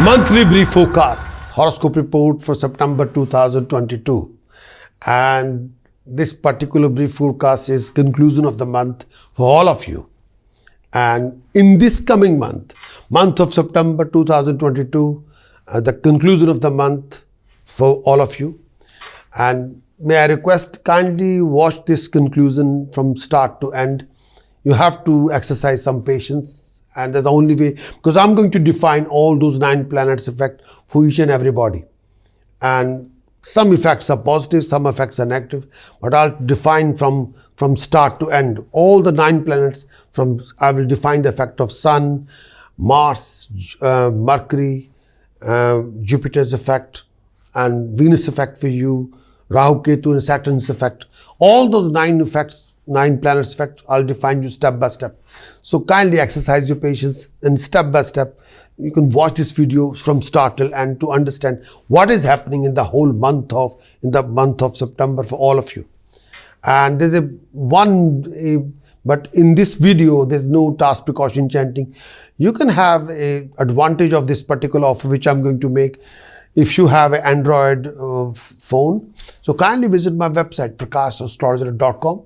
Monthly brief forecast, horoscope report for September 2022. And this particular brief forecast is conclusion of the month for all of you. And in this coming month of September 2022, the conclusion of the month for all of you. And may I request, kindly watch this conclusion from start to end. You have to exercise some patience. And there's the only way, because I'm going to define all those 9 planets effect for each and everybody. And some effects are positive, some effects are negative, but I'll define from start to end. All the 9 planets, I will define the effect of Sun, Mars, Mercury, Jupiter's effect, and Venus effect for you, Rahu, Ketu, and Saturn's effect. All those 9 effects, 9 planets effect, I'll define you step by step. So kindly exercise your patience, and step by step, you can watch this video from start till end to understand what is happening in the whole month of September for all of you. And there's but in this video, there's no task precaution chanting. You can have a advantage of this particular offer, which I'm going to make if you have an Android phone. So kindly visit my website, Prakash.astrologer.com,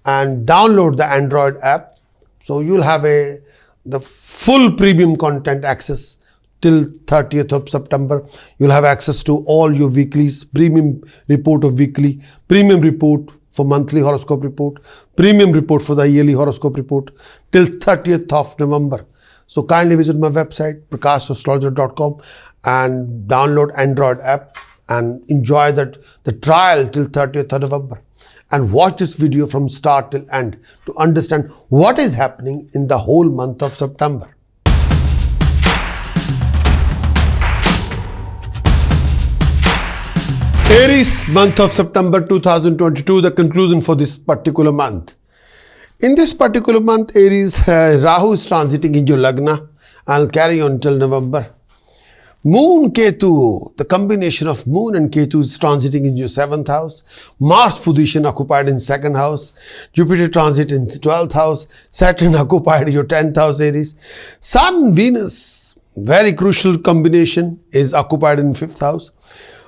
and download the Android app. So you'll have the full premium content access till 30th of September. You'll have access to all your weeklies, premium report of weekly, premium report for monthly horoscope report, premium report for the yearly horoscope report till 30th of November. So kindly visit my website, Prakash.astrologer.com, and download Android app and enjoy the trial till 30th of November. And watch this video from start till end to understand what is happening in the whole month of September. Aries, month of September 2022, the conclusion for this particular month. In this particular month, Aries, Rahu is transiting in your Lagna and will carry on till November. Moon, Ketu, the combination of Moon and Ketu is transiting in your 7th house. Mars position occupied in 2nd house. Jupiter transit in 12th house. Saturn occupied your 10th house, Aries. Sun, Venus, very crucial combination, is occupied in 5th house.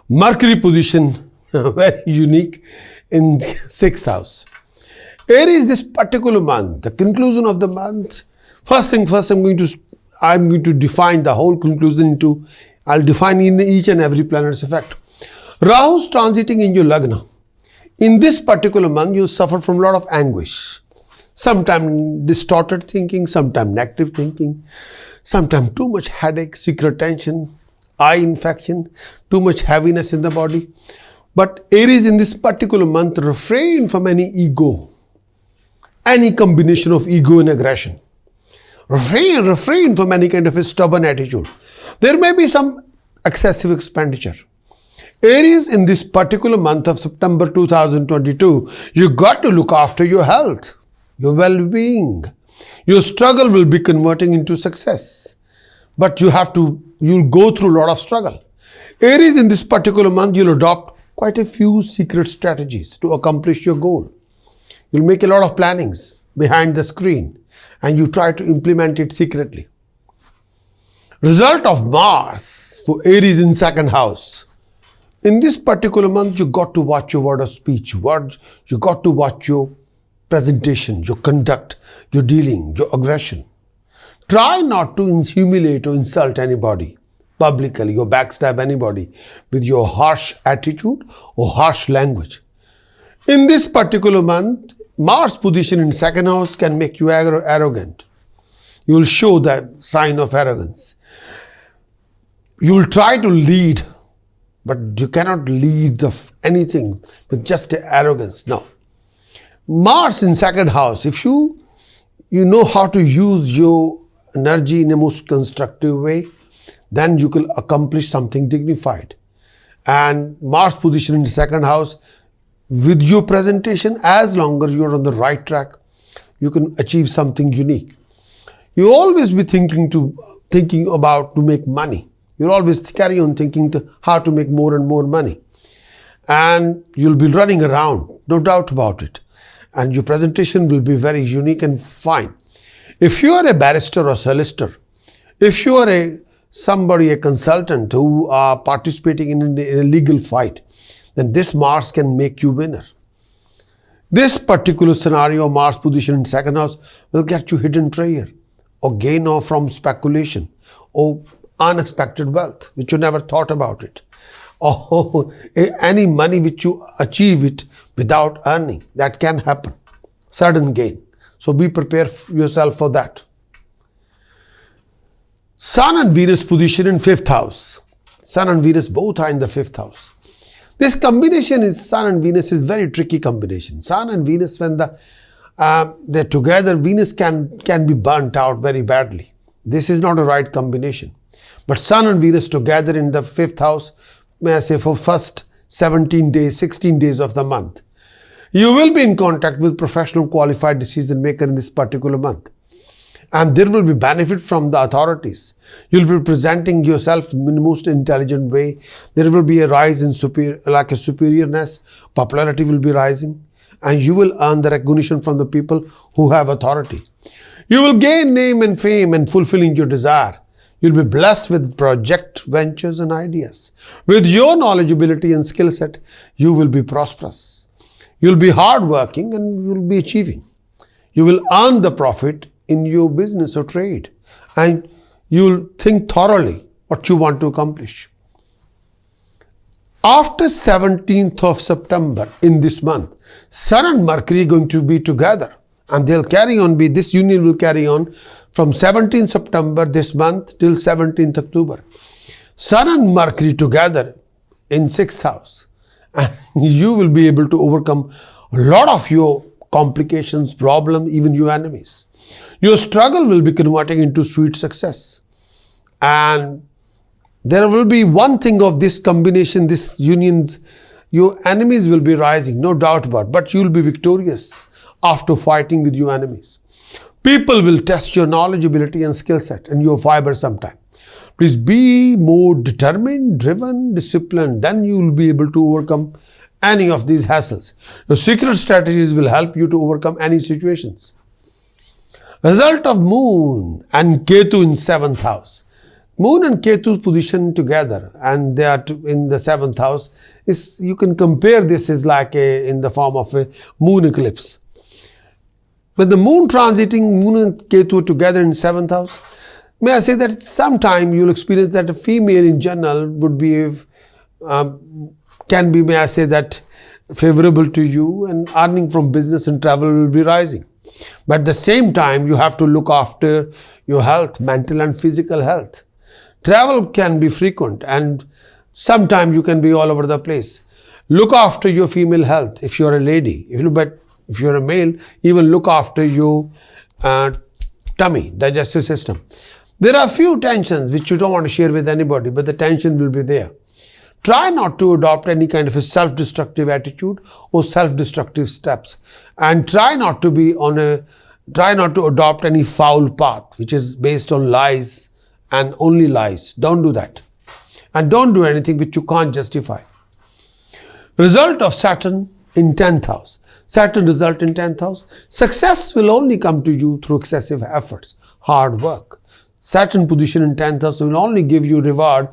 Mercury position, very unique, in 6th house. Aries, this particular month, the conclusion of the month, first thing first, I'm going to define the whole conclusion into, I'll define in each and every planet's effect. Rahu's transiting in your Lagna. In this particular month, you suffer from a lot of anguish. Sometimes distorted thinking, sometimes negative thinking, sometimes too much headache, secret tension, eye infection, too much heaviness in the body. But Aries, in this particular month, refrain from any ego, any combination of ego and aggression. Refrain from any kind of a stubborn attitude. There may be some excessive expenditure. Aries, in this particular month of September 2022, you got to look after your health, your well-being. Your struggle will be converting into success. But you'll go through a lot of struggle. Aries, in this particular month, you'll adopt quite a few secret strategies to accomplish your goal. You'll make a lot of plannings behind the screen, and you try to implement it secretly. Result of Mars for Aries in 2nd house. In this particular month, you got to watch your word of speech. You got to watch your presentation, your conduct, your dealing, your aggression. Try not to humiliate or insult anybody publicly or backstab anybody with your harsh attitude or harsh language. In this particular month, Mars position in 2nd house can make you arrogant. You will show that sign of arrogance. You will try to lead, but you cannot lead anything with just arrogance. No. Mars in 2nd house, if you know how to use your energy in a most constructive way, then you can accomplish something dignified. And Mars position in 2nd house, with your presentation, as long as you're on the right track, you can achieve something unique. You always be thinking about to make money. You'll always carry on thinking to how to make more and more money. And you'll be running around, no doubt about it. And your presentation will be very unique and fine. If you are a barrister or solicitor, if you are a somebody, a consultant who are participating in a legal fight, then this Mars can make you winner. This particular scenario, Mars position in second house, will get you hidden treasure or gain from speculation or unexpected wealth, which you never thought about it. Or any money which you achieve it without earning, that can happen. Sudden gain. So be prepared yourself for that. Sun and Venus position in 5th house. Sun and Venus both are in the 5th house. This combination is Sun and Venus is very tricky combination. Sun and Venus, when they're together, Venus can be burnt out very badly. This is not a right combination. But Sun and Venus together in the 5th house, may I say for first 17 days, 16 days of the month, you will be in contact with professional qualified decision maker in this particular month. And there will be benefit from the authorities. You'll be presenting yourself in the most intelligent way. There will be a rise in superiorness. Popularity will be rising. And you will earn the recognition from the people who have authority. You will gain name and fame and fulfilling your desire. You'll be blessed with project, ventures and ideas. With your knowledgeability and skill set, you will be prosperous. You'll be hardworking and you'll be achieving. You will earn the profit in your business or trade, and you'll think thoroughly what you want to accomplish. After 17th of September in this month, Sun and Mercury are going to be together, and they'll carry on, this union will carry on from 17th September this month till 17th October. Sun and Mercury together in 6th house, and you will be able to overcome a lot of your complications, problems, even your enemies. Your struggle will be converting into sweet success. And there will be one thing of this combination, this unions, your enemies will be rising, no doubt about it, but you will be victorious after fighting with your enemies. People will test your knowledge, ability and skill set and your fiber sometime. Please be more determined, driven, disciplined, then you will be able to overcome any of these hassles. Your secret strategies will help you to overcome any situations. Result of Moon and Ketu in 7th house. Moon and Ketu position together and they are in the 7th house. You can compare this as like in the form of a moon eclipse. With the moon transiting, Moon and Ketu together in 7th house, may I say that sometime you'll experience that a female in general would be, can be, may I say that, favorable to you, and earning from business and travel will be rising. But at the same time, you have to look after your health, mental and physical health. Travel can be frequent and sometimes you can be all over the place. Look after your female health if you're a lady. If you're a male, even look after your tummy, digestive system. There are few tensions which you don't want to share with anybody, but the tension will be there. Try not to adopt any kind of a self-destructive attitude or self-destructive steps, and try not to adopt any foul path which is based on lies and only lies. Don't do that, and don't do anything which you can't justify. Result of Saturn in 10th house. Saturn result in 10th house. Success will only come to you through excessive efforts, hard work. Saturn position in 10th house will only give you reward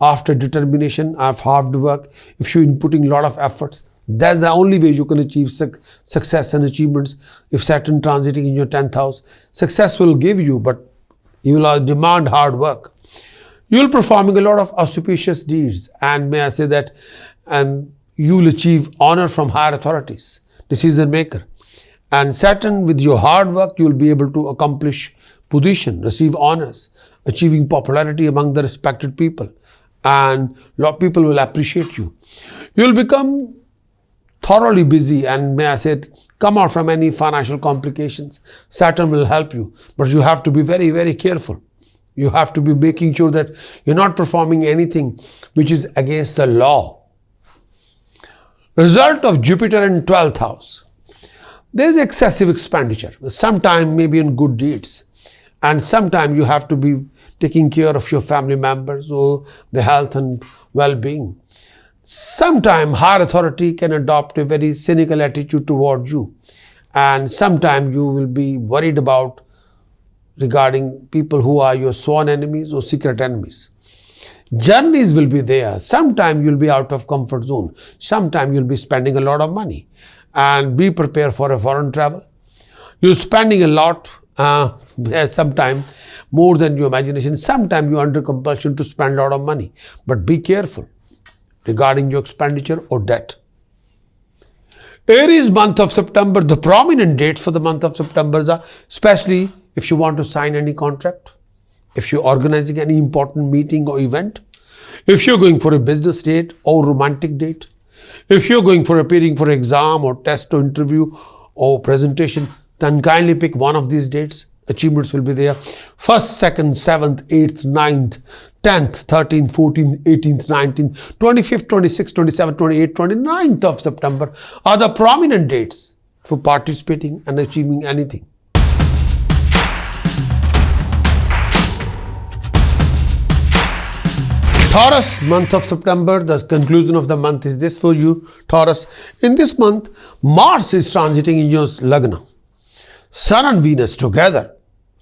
after determination of hard work. If you're inputting a lot of efforts, that's the only way you can achieve success and achievements. If Saturn transiting in your 10th house, success will give you, but you will demand hard work. You will performing a lot of auspicious deeds, and may I say that you will achieve honor from higher authorities, decision maker. And Saturn, with your hard work, you will be able to accomplish position, receive honors, achieving popularity among the respected people. And a lot of people will appreciate you. You will become thoroughly busy and, may I say, come out from any financial complications. Saturn will help you, but you have to be very, very careful. You have to be making sure that you're not performing anything which is against the law. Result of Jupiter in 12th house. There is excessive expenditure, sometimes maybe on good deeds, and sometimes you have to be taking care of your family members or the health and well-being. Sometimes higher authority can adopt a very cynical attitude toward you, and sometimes you will be worried about regarding people who are your sworn enemies or secret enemies. Journeys will be there. Sometime you'll be out of comfort zone. Sometime you'll be spending a lot of money. And be prepared for a foreign travel. You're spending a lot, sometime more than your imagination. Sometime you're under compulsion to spend a lot of money. But be careful regarding your expenditure or debt. Aries, month of September, the prominent dates for the month of September are, especially if you want to sign any contract, if you're organizing any important meeting or event, if you're going for a business date or romantic date, if you're going for appearing for exam or test or interview or presentation, then kindly pick one of these dates. Achievements will be there. 1st, 2nd, 7th, 8th, 9th, 10th, 13th, 14th, 18th, 19th, 25th, 26th, 27th, 28th, 29th of September are the prominent dates for participating and achieving anything. Taurus, month of September, the conclusion of the month is this for you, Taurus. In this month, Mars is transiting in your Lagna. Sun and Venus together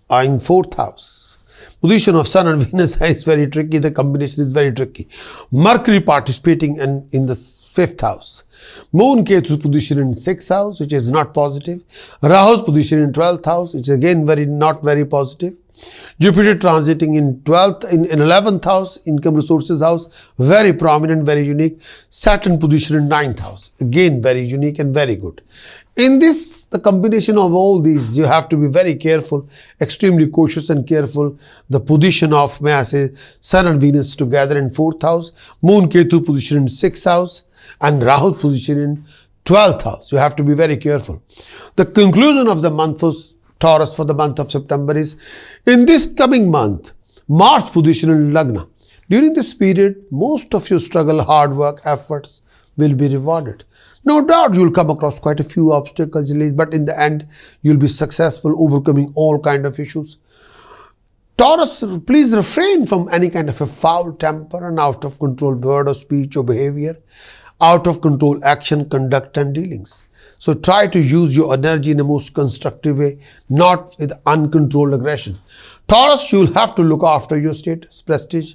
are in 4th house. Position of Sun and Venus is very tricky. The combination is very tricky. Mercury participating in the 5th house. Moon Ketu's position in 6th house, which is not positive. Rahu's position in 12th house, which is again not very positive. Jupiter transiting in 11th house, income resources house, very prominent, very unique. Saturn position in 9th house, again very unique and very good. In this, the combination of all these, you have to be very careful, extremely cautious and careful. The position of, may I say, Sun and Venus together in 4th house, Moon Ketu position in 6th house, and Rahu's position in 12th house. You have to be very careful. The conclusion of the month for Taurus for the month of September is, in this coming month, Mars position in Lagna. During this period, most of your struggle, hard work, efforts will be rewarded. No doubt you'll come across quite a few obstacles, but in the end, you'll be successful, overcoming all kind of issues. Taurus, please refrain from any kind of a foul temper and out of control word or speech or behavior, out of control action, conduct and dealings. So try to use your energy in a most constructive way, not with uncontrolled aggression. Taurus, you'll have to look after your status, prestige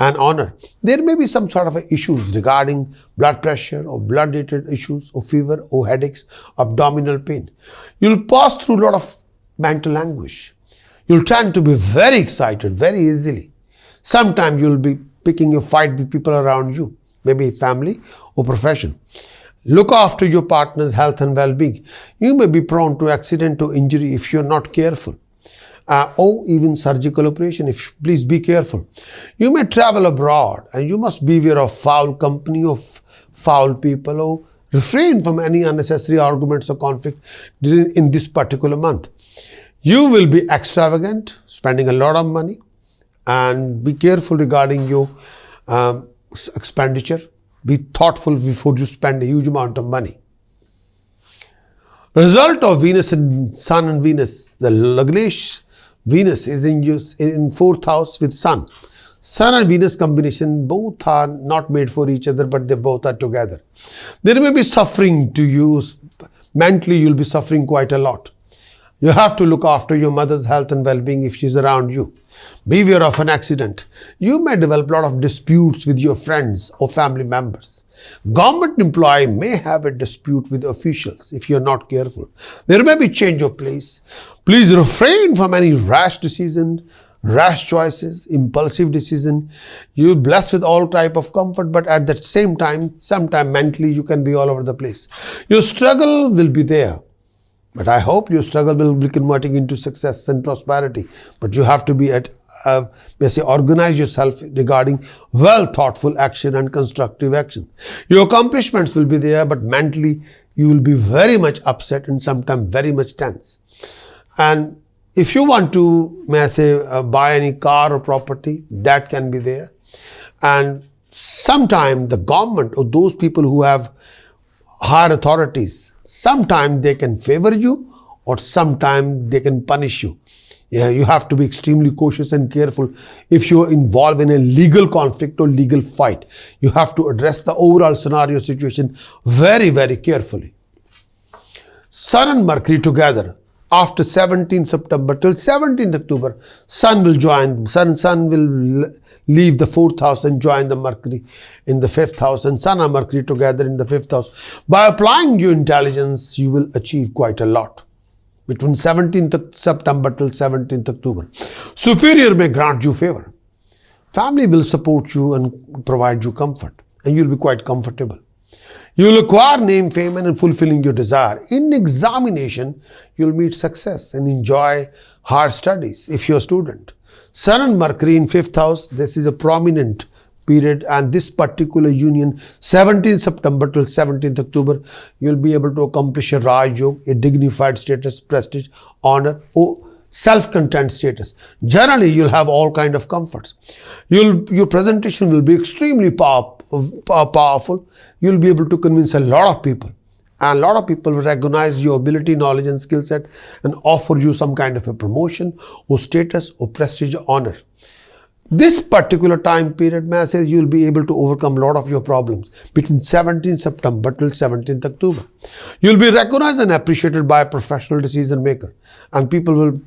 and honor. There may be some sort of issues regarding blood pressure or blood-related issues or fever or headaches, abdominal pain. You'll pass through a lot of mental anguish. You'll tend to be very excited very easily. Sometimes you'll be picking a fight with people around you, maybe family or profession. Look after your partner's health and well-being. You may be prone to accident or injury if you're not careful. Or even surgical operation. Please be careful. You may travel abroad and you must beware of foul company of foul people or refrain from any unnecessary arguments or conflict in this particular month. You will be extravagant, spending a lot of money, and be careful regarding your expenditure. Be thoughtful before you spend a huge amount of money. Result of Venus and Sun and Venus, the Lagnesh Venus is in 4th house with Sun. Sun and Venus combination, both are not made for each other, but they both are together. There may be suffering to you. Mentally, you'll be suffering quite a lot. You have to look after your mother's health and well-being if she's around you. Beware of an accident. You may develop a lot of disputes with your friends or family members. Government employee may have a dispute with officials if you're not careful. There may be change of place. Please refrain from any rash decision, rash choices, impulsive decision. You're blessed with all type of comfort, but at the same time, sometime mentally you can be all over the place. Your struggle will be there. But I hope your struggle will be converting into success and prosperity. But you have to be organize yourself regarding well thoughtful action and constructive action. Your accomplishments will be there, but mentally you will be very much upset and sometimes very much tense. And if you want to, buy any car or property, that can be there. And sometimes the government or those people who have higher authorities, sometimes they can favor you or sometimes they can punish you. You have to be extremely cautious and careful if you're involved in a legal conflict or legal fight. You have to address the overall scenario situation very, very carefully. Sun and Mercury together after 17th September till 17th October, Sun will join, Sun will leave the 4th house and join the Mercury in the 5th house, and Sun and Mercury together in the 5th house. By applying your intelligence, you will achieve quite a lot between 17th September till 17th October. Superior may grant you favor. Family will support you and provide you comfort, and you'll be quite comfortable. You'll acquire name, fame, and fulfilling your desire. In examination, you'll meet success and enjoy hard studies if you're a student. Sun and Mercury in 5th house, this is a prominent period, and this particular union, 17th September till 17th October, you'll be able to accomplish a Raj Yoga, a dignified status, prestige, honor, or self-content status. Generally, you'll have all kind of comforts. Your presentation will be extremely powerful. You'll be able to convince a lot of people, and a lot of people will recognize your ability, knowledge, and skill set and offer you some kind of a promotion or status or prestige or honor. This particular time period, may I say, you'll be able to overcome a lot of your problems between 17th September till 17th October. You'll be recognized and appreciated by a professional decision maker, and people will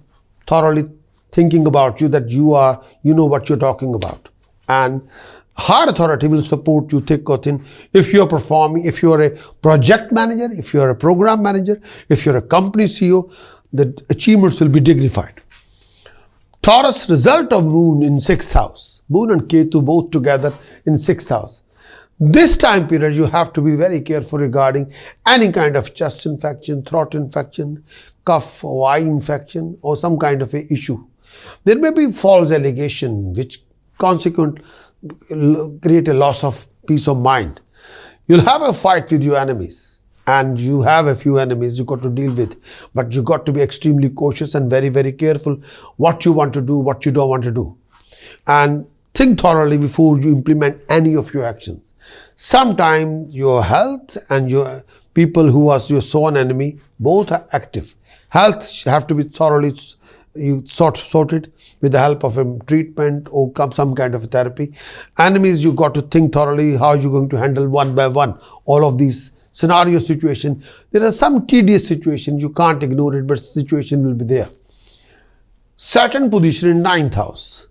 thoroughly thinking about you that you know what you're talking about. And higher authority will support you thick or thin. If you're performing, if you're a project manager, if you're a program manager, if you're a company CEO, the achievements will be dignified. Taurus, result of Moon in 6th house. Moon and Ketu both together in 6th house. This time period, you have to be very careful regarding any kind of chest infection, throat infection, cough or eye infection, or some kind of a issue. There may be false allegation which consequently create a loss of peace of mind. You'll have a fight with your enemies, and you have a few enemies you got to deal with, but you got to be extremely cautious and very, very careful what you want to do, what you don't want to do, and think thoroughly before you implement any of your actions. Sometimes your health and your people who was your sworn enemy both are active. Health have to be thoroughly sorted with the help of a treatment or some kind of therapy. Enemies, you got to think thoroughly how you're going to handle one by one all of these scenario situation. There are some tedious situations, you can't ignore it, but situation will be there. Saturn position in 9th house.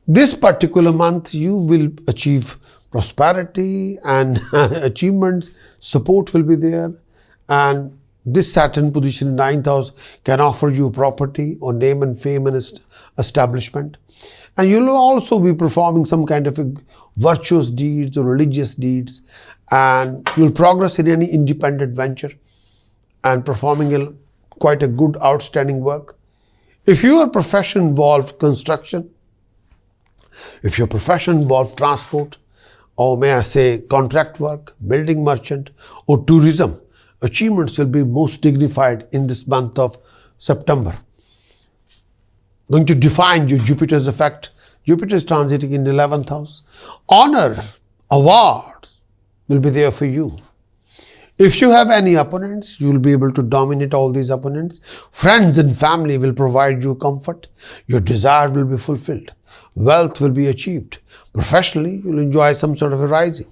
This particular month, you will achieve prosperity and achievements, support will be there, and this Saturn position in 9th house can offer you property or name and fame and establishment. And you'll also be performing some kind of a virtuous deeds or religious deeds, and you'll progress in any independent venture and performing quite a good outstanding work. If your profession involved construction, if your profession involved transport, or may I say contract work, building merchant, or tourism, achievements will be most dignified in this month of September. Going to define your Jupiter's effect. Jupiter is transiting in the 11th house. Honor, awards will be there for you. If you have any opponents, you will be able to dominate all these opponents. Friends and family will provide you comfort. Your desire will be fulfilled. Wealth will be achieved. Professionally, you will enjoy some sort of a rising.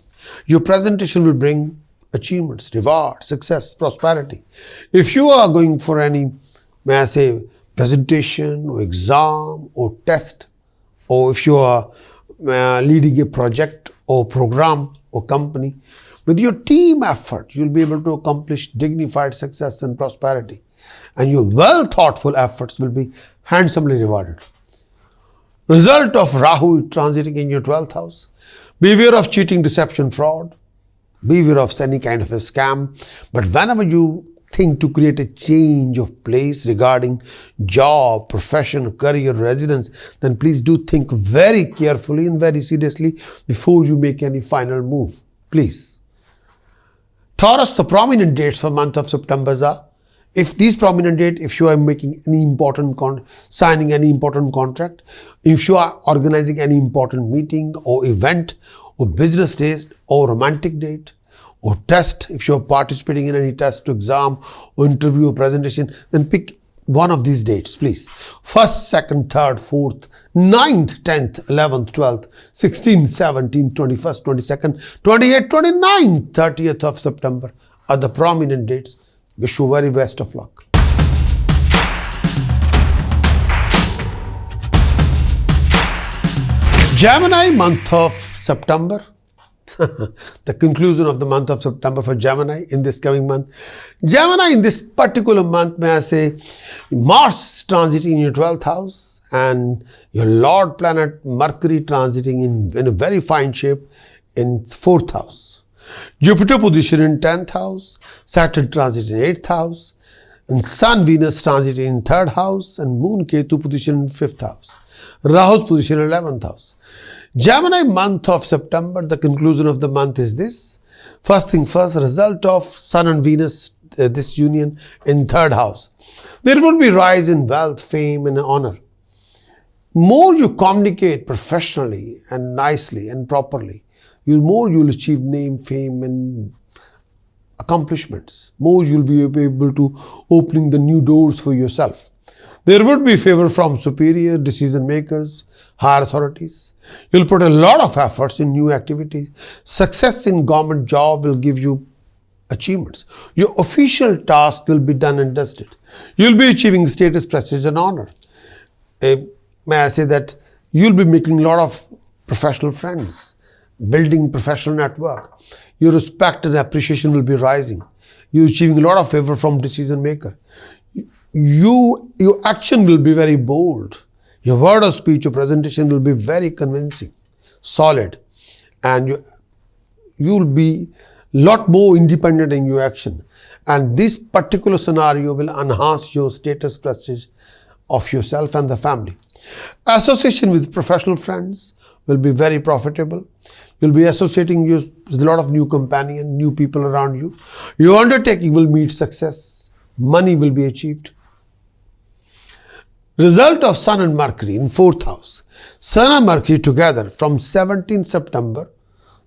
Your presentation will bring achievements, reward, success, prosperity. If you are going for any, may I say, presentation or exam or test, or if you are leading a project or program or company, with your team effort, you'll be able to accomplish dignified success and prosperity. And your well-thoughtful efforts will be handsomely rewarded. Result of Rahu transiting in your 12th house. Beware of cheating, deception, fraud. Beware of any kind of a scam. But whenever you think to create a change of place regarding job, profession, career, residence, then please do think very carefully and very seriously before you make any final move. Please. Taurus, the prominent dates for month of September are, if these prominent date, if you are making any important signing any important contract, if you are organizing any important meeting or event or business days or romantic date or test, if you are participating in any test, exam or interview or presentation, then pick one of these dates, please. 1st, 2nd, 3rd, 4th, 9th, 10th, 11th, 12th, 16th, 17th, 21st, 22nd, 28th, 29th, 30th of September are the prominent dates. Wish you very best of luck. Gemini, month of September. The conclusion of the month of September for Gemini in this coming month. Gemini, in this particular month, may I say, Mars transiting in your 12th house and your Lord planet Mercury transiting in a very fine shape in 4th house. Jupiter position in 10th house, Saturn transit in 8th house, and Sun Venus transit in 3rd house, and Moon Ketu position in 5th house. Rahu's position in 11th house. Gemini, month of September, the conclusion of the month is this. First thing first, result of Sun and Venus, this union in 3rd house. There will be rise in wealth, fame and honor. More you communicate professionally and nicely and properly, more you will achieve name, fame and accomplishments. More you will be able to opening the new doors for yourself. There would be favor from superior decision makers, higher authorities. You'll put a lot of efforts in new activities. Success in government job will give you achievements. Your official task will be done and dusted. You'll be achieving status, prestige and honor. May I say that you'll be making a lot of professional friends, building professional network. Your respect and appreciation will be rising. You're achieving a lot of favor from decision maker. Your action will be very bold. Your word of speech, your presentation will be very convincing, solid, and you'll be lot more independent in your action. And this particular scenario will enhance your status, prestige of yourself and the family. Association with professional friends will be very profitable. You'll be associating with a lot of new companions, new people around you. Your undertaking will meet success. Money will be achieved. Result of Sun and Mercury in 4th house. Sun and Mercury together from 17th September.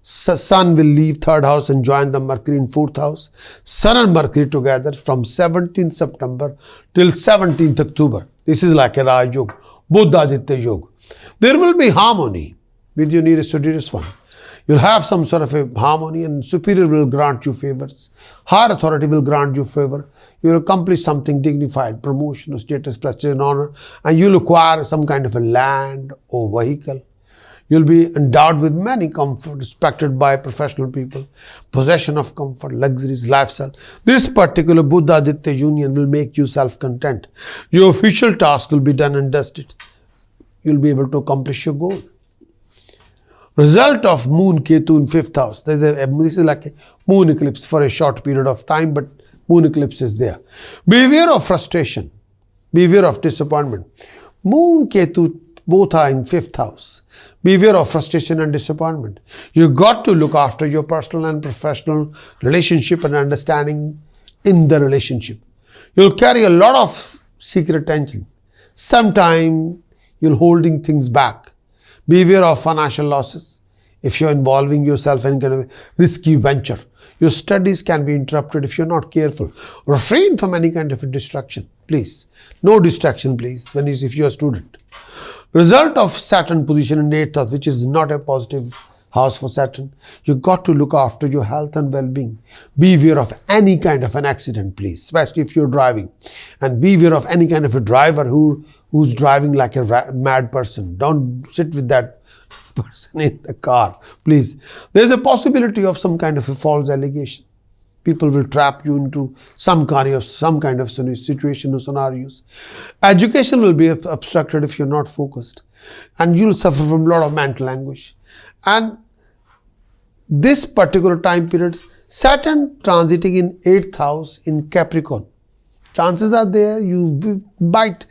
Sun will leave 3rd house and join the Mercury in 4th house. Sun and Mercury together from 17th September till 17th October. This is like a Raj Yoga, Buddha Aditya Yoga. There will be harmony with your nearest or dearest one. You'll have some sort of a harmony and superior will grant you favors. Higher authority will grant you favor. You'll accomplish something dignified, promotion, status, prestige and honor, and you'll acquire some kind of a land or vehicle. You'll be endowed with many comfort, respected by professional people, possession of comfort, luxuries, lifestyle. This particular Buddha Aditya union will make you self-content. Your official task will be done and dusted. You'll be able to accomplish your goal. Result of Moon Ketu in 5th house. This is like a moon eclipse for a short period of time, but moon eclipse is there. Beware of frustration. Beware of disappointment. Moon Ketu both are in 5th house. Beware of frustration and disappointment. You got to look after your personal and professional relationship and understanding in the relationship. You'll carry a lot of secret tension. Sometimes you're holding things back. Beware of financial losses if you're involving yourself in kind of a risky venture. Your studies can be interrupted if you're not careful. Refrain from any kind of a distraction, please. No distraction, please, if you're a student. Result of Saturn position in 8th house, which is not a positive house for Saturn. You got to look after your health and well-being. Beware of any kind of an accident, please, especially if you're driving. And beware of any kind of a driver who's driving like a mad person. Don't sit with that person in the car, please. There's a possibility of some kind of a false allegation. People will trap you into some kind of situation or scenarios. Education will be obstructed if you're not focused. And you'll suffer from a lot of mental anguish. And this particular time period, Saturn transiting in 8th house in Capricorn. Chances are there you might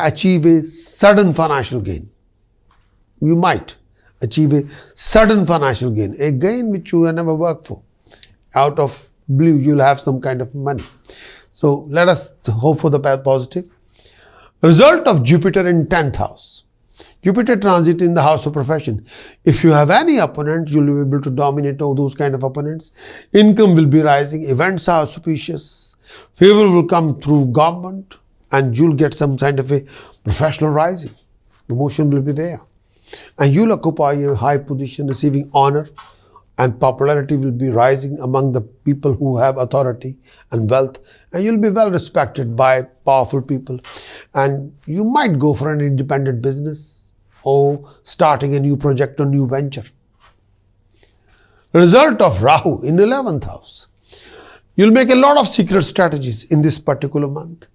achieve a sudden financial gain. You might achieve a sudden financial gain, a gain which you have never worked for. Out of blue, you'll have some kind of money. So let us hope for the positive. Result of Jupiter in 10th house. Jupiter transit in the house of profession. If you have any opponent, you'll be able to dominate all those kind of opponents. Income will be rising. Events are auspicious. Favor will come through government and you'll get some kind of a professional rising. Promotion will be there. And you'll occupy a high position, receiving honor, and popularity will be rising among the people who have authority and wealth, and you'll be well respected by powerful people. And you might go for an independent business or starting a new project or new venture. Result of Rahu in 11th house. You'll make a lot of secret strategies in this particular month.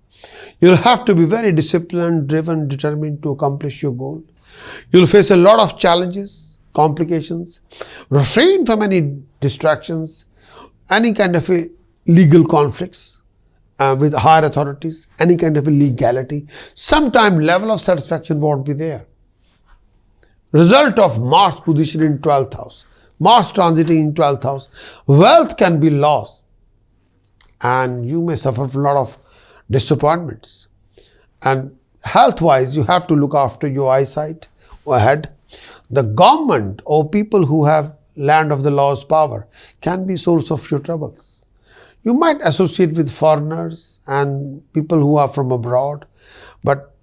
You'll have to be very disciplined, driven, determined to accomplish your goal. You'll face a lot of challenges, complications. Refrain from any distractions, any kind of legal conflicts with higher authorities, any kind of legality. Sometime level of satisfaction won't be there. Result of Mars position in 12th house. Mars transiting in 12th house. Wealth can be lost and you may suffer from a lot of disappointments. And health-wise, you have to look after your eyesight ahead. The government or people who have land of the law's power can be source of your troubles. You might associate with foreigners and people who are from abroad, but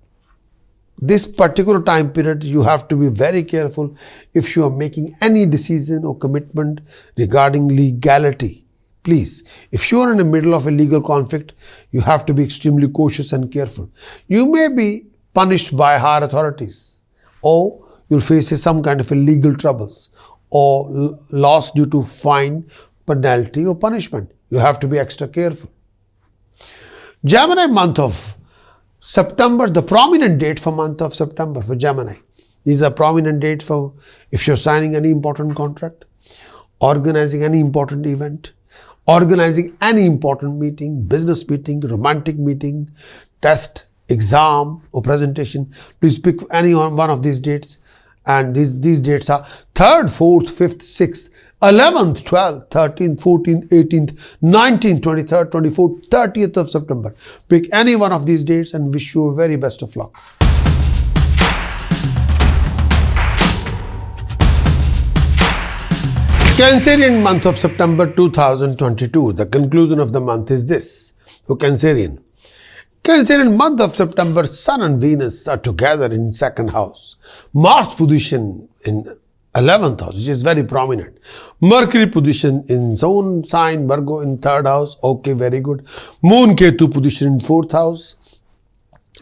this particular time period, you have to be very careful if you are making any decision or commitment regarding legality. Please, if you are in the middle of a legal conflict, you have to be extremely cautious and careful. You may be punished by higher authorities, or you'll face some kind of legal troubles or loss due to fine, penalty or punishment. You have to be extra careful. Gemini month of September, the prominent date for month of September for Gemini. These are prominent dates for if you're signing any important contract, organizing any important event, organizing any important meeting, business meeting, romantic meeting, test, exam or presentation. Please pick any one of these dates. And these dates are 3rd, 4th, 5th, 6th, 11th, 12th, 13th, 14th, 18th, 19th, 23rd, 24th, 30th of September. Pick any one of these dates and wish you a very best of luck. Cancerian month of September 2022. The conclusion of the month is this. For Cancerian. Cancerian month of September, Sun and Venus are together in 2nd house. Mars position in 11th house, which is very prominent. Mercury position in zone sign Virgo in 3rd house. Okay, very good. Moon Ketu position in 4th house.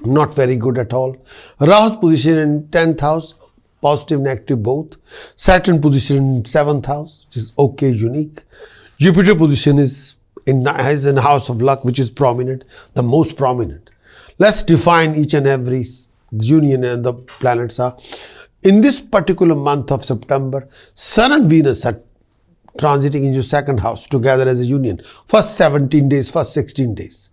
Not very good at all. Rahu position in 10th house. Positive, negative both. Saturn position in 7th house, which is okay, unique. Jupiter position is in house of luck, which is prominent, the most prominent. Let's define each and every union and the planets are. In this particular month of September, Sun and Venus are transiting into 2nd house together as a union. First 17 days, first 16 days.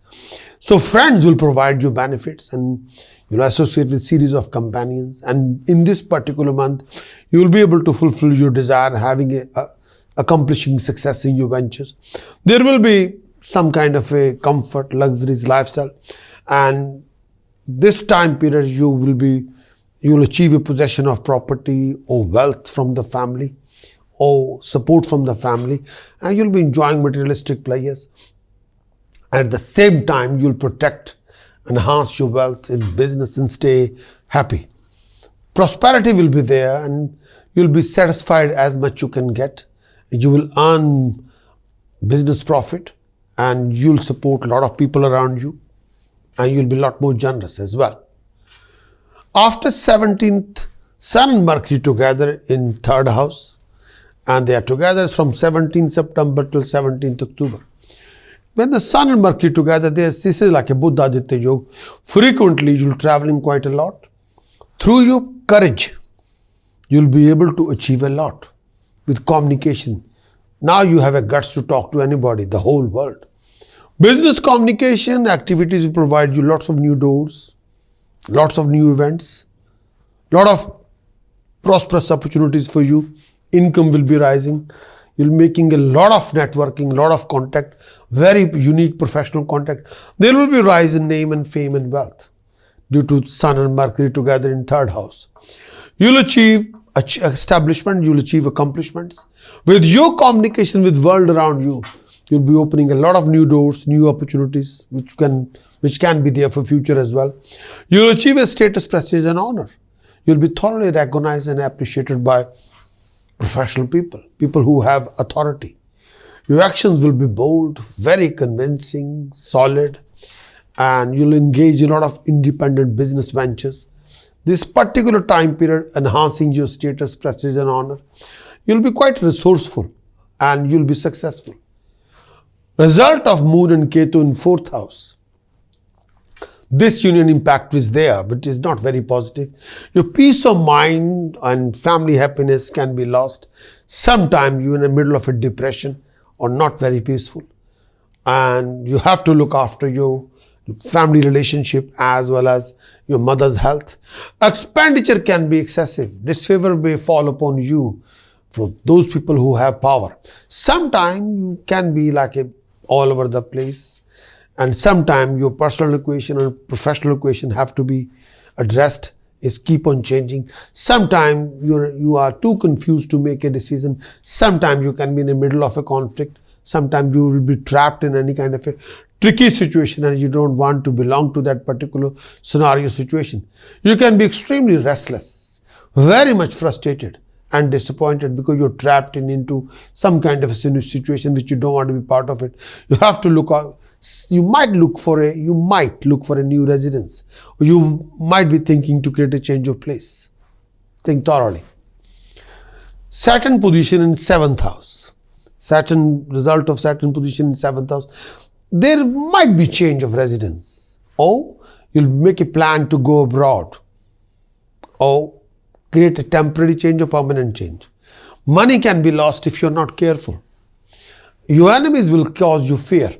So friends will provide you benefits and you'll associate with series of companions. And in this particular month, you will be able to fulfill your desire, having accomplishing success in your ventures. There will be some kind of a comfort, luxuries, lifestyle. And this time period, you will achieve a possession of property or wealth from the family or support from the family. And you'll be enjoying materialistic pleasures. At the same time, you'll protect, enhance your wealth in business and stay happy. Prosperity will be there and you'll be satisfied as much you can get. You will earn business profit and you'll support a lot of people around you and you'll be a lot more generous as well. After 17th, Sun and Mercury together in 3rd house and they are together from 17th September till 17th October. When the Sun and Mercury together, this is like a Buddha Aditya Yoga. Frequently, you'll traveling quite a lot. Through your courage, you'll be able to achieve a lot with communication. Now you have a guts to talk to anybody, the whole world. Business communication activities will provide you lots of new doors, lots of new events, lot of prosperous opportunities for you. Income will be rising. You'll be making a lot of networking, lot of contact, very unique professional contact. There will be rise in name and fame and wealth due to Sun and Mercury together in 3rd house. You'll achieve establishment, you'll achieve accomplishments. With your communication with world around you, you'll be opening a lot of new doors, new opportunities, which can be there for future as well. You'll achieve a status, prestige and honor. You'll be thoroughly recognized and appreciated by professional people, people who have authority. Your actions will be bold, very convincing, solid, and you'll engage in a lot of independent business ventures. This particular time period enhancing your status, prestige and honor. You'll be quite resourceful and you'll be successful. Result of Moon and Ketu in 4th house. This union impact is there, but it is not very positive. Your peace of mind and family happiness can be lost. Sometimes you're in the middle of a depression or not very peaceful. And you have to look after your family relationship as well as your mother's health. Expenditure can be excessive. Disfavor may fall upon you from those people who have power. Sometimes you can be like all over the place. And sometimes your personal equation and professional equation have to be addressed, is keep on changing. Sometimes you are too confused to make a decision. Sometimes you can be in the middle of a conflict. Sometimes you will be trapped in any kind of a tricky situation and you don't want to belong to that particular scenario situation. You can be extremely restless, very much frustrated and disappointed because you're trapped into some kind of a situation which you don't want to be part of it. You have to look out. You might look for a new residence. You might be thinking to create a change of place. Think thoroughly. Saturn position in 7th house. Result of Saturn position in 7th house. There might be change of residence. Or you'll make a plan to go abroad. Or create a temporary change or permanent change. Money can be lost if you're not careful. Your enemies will cause you fear.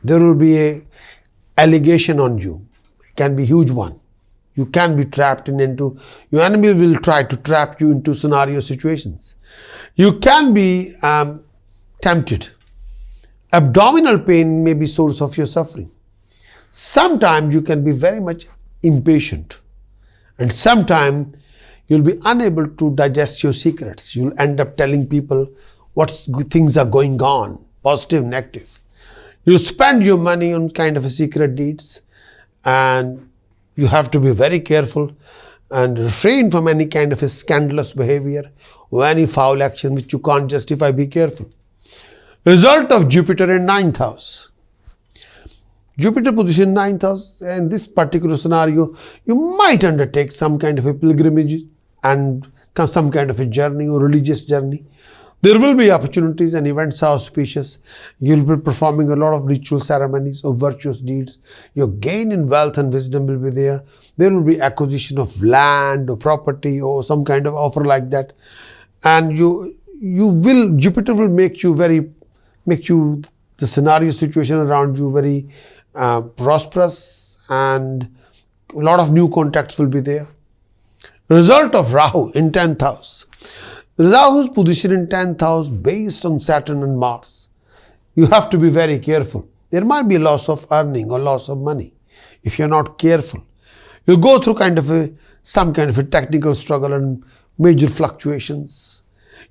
There will be an allegation on you. It can be a huge one. You can be trapped into, your enemy will try to trap you into scenario situations. You can be tempted. Abdominal pain may be source of your suffering. Sometimes you can be very much impatient. And sometimes you'll be unable to digest your secrets. You'll end up telling people what things are going on, positive, negative. You spend your money on kind of a secret deeds and you have to be very careful and refrain from any kind of a scandalous behavior or any foul action which you can't justify. Be careful. Result of Jupiter in 9th house. Jupiter position in 9th house. In this particular scenario, you might undertake some kind of a pilgrimage and some kind of a journey or religious journey. There will be opportunities and events are auspicious. You'll be performing a lot of ritual ceremonies or virtuous deeds. Your gain in wealth and wisdom will be there. There will be acquisition of land or property or some kind of offer like that. And Jupiter will make you the scenario situation around you very prosperous and a lot of new contacts will be there. Result of Rahu in 10th house. Rahu's position in 10th house based on Saturn and Mars. You have to be very careful. There might be loss of earning or loss of money if you're not careful. You'll go through some kind of a technical struggle and major fluctuations.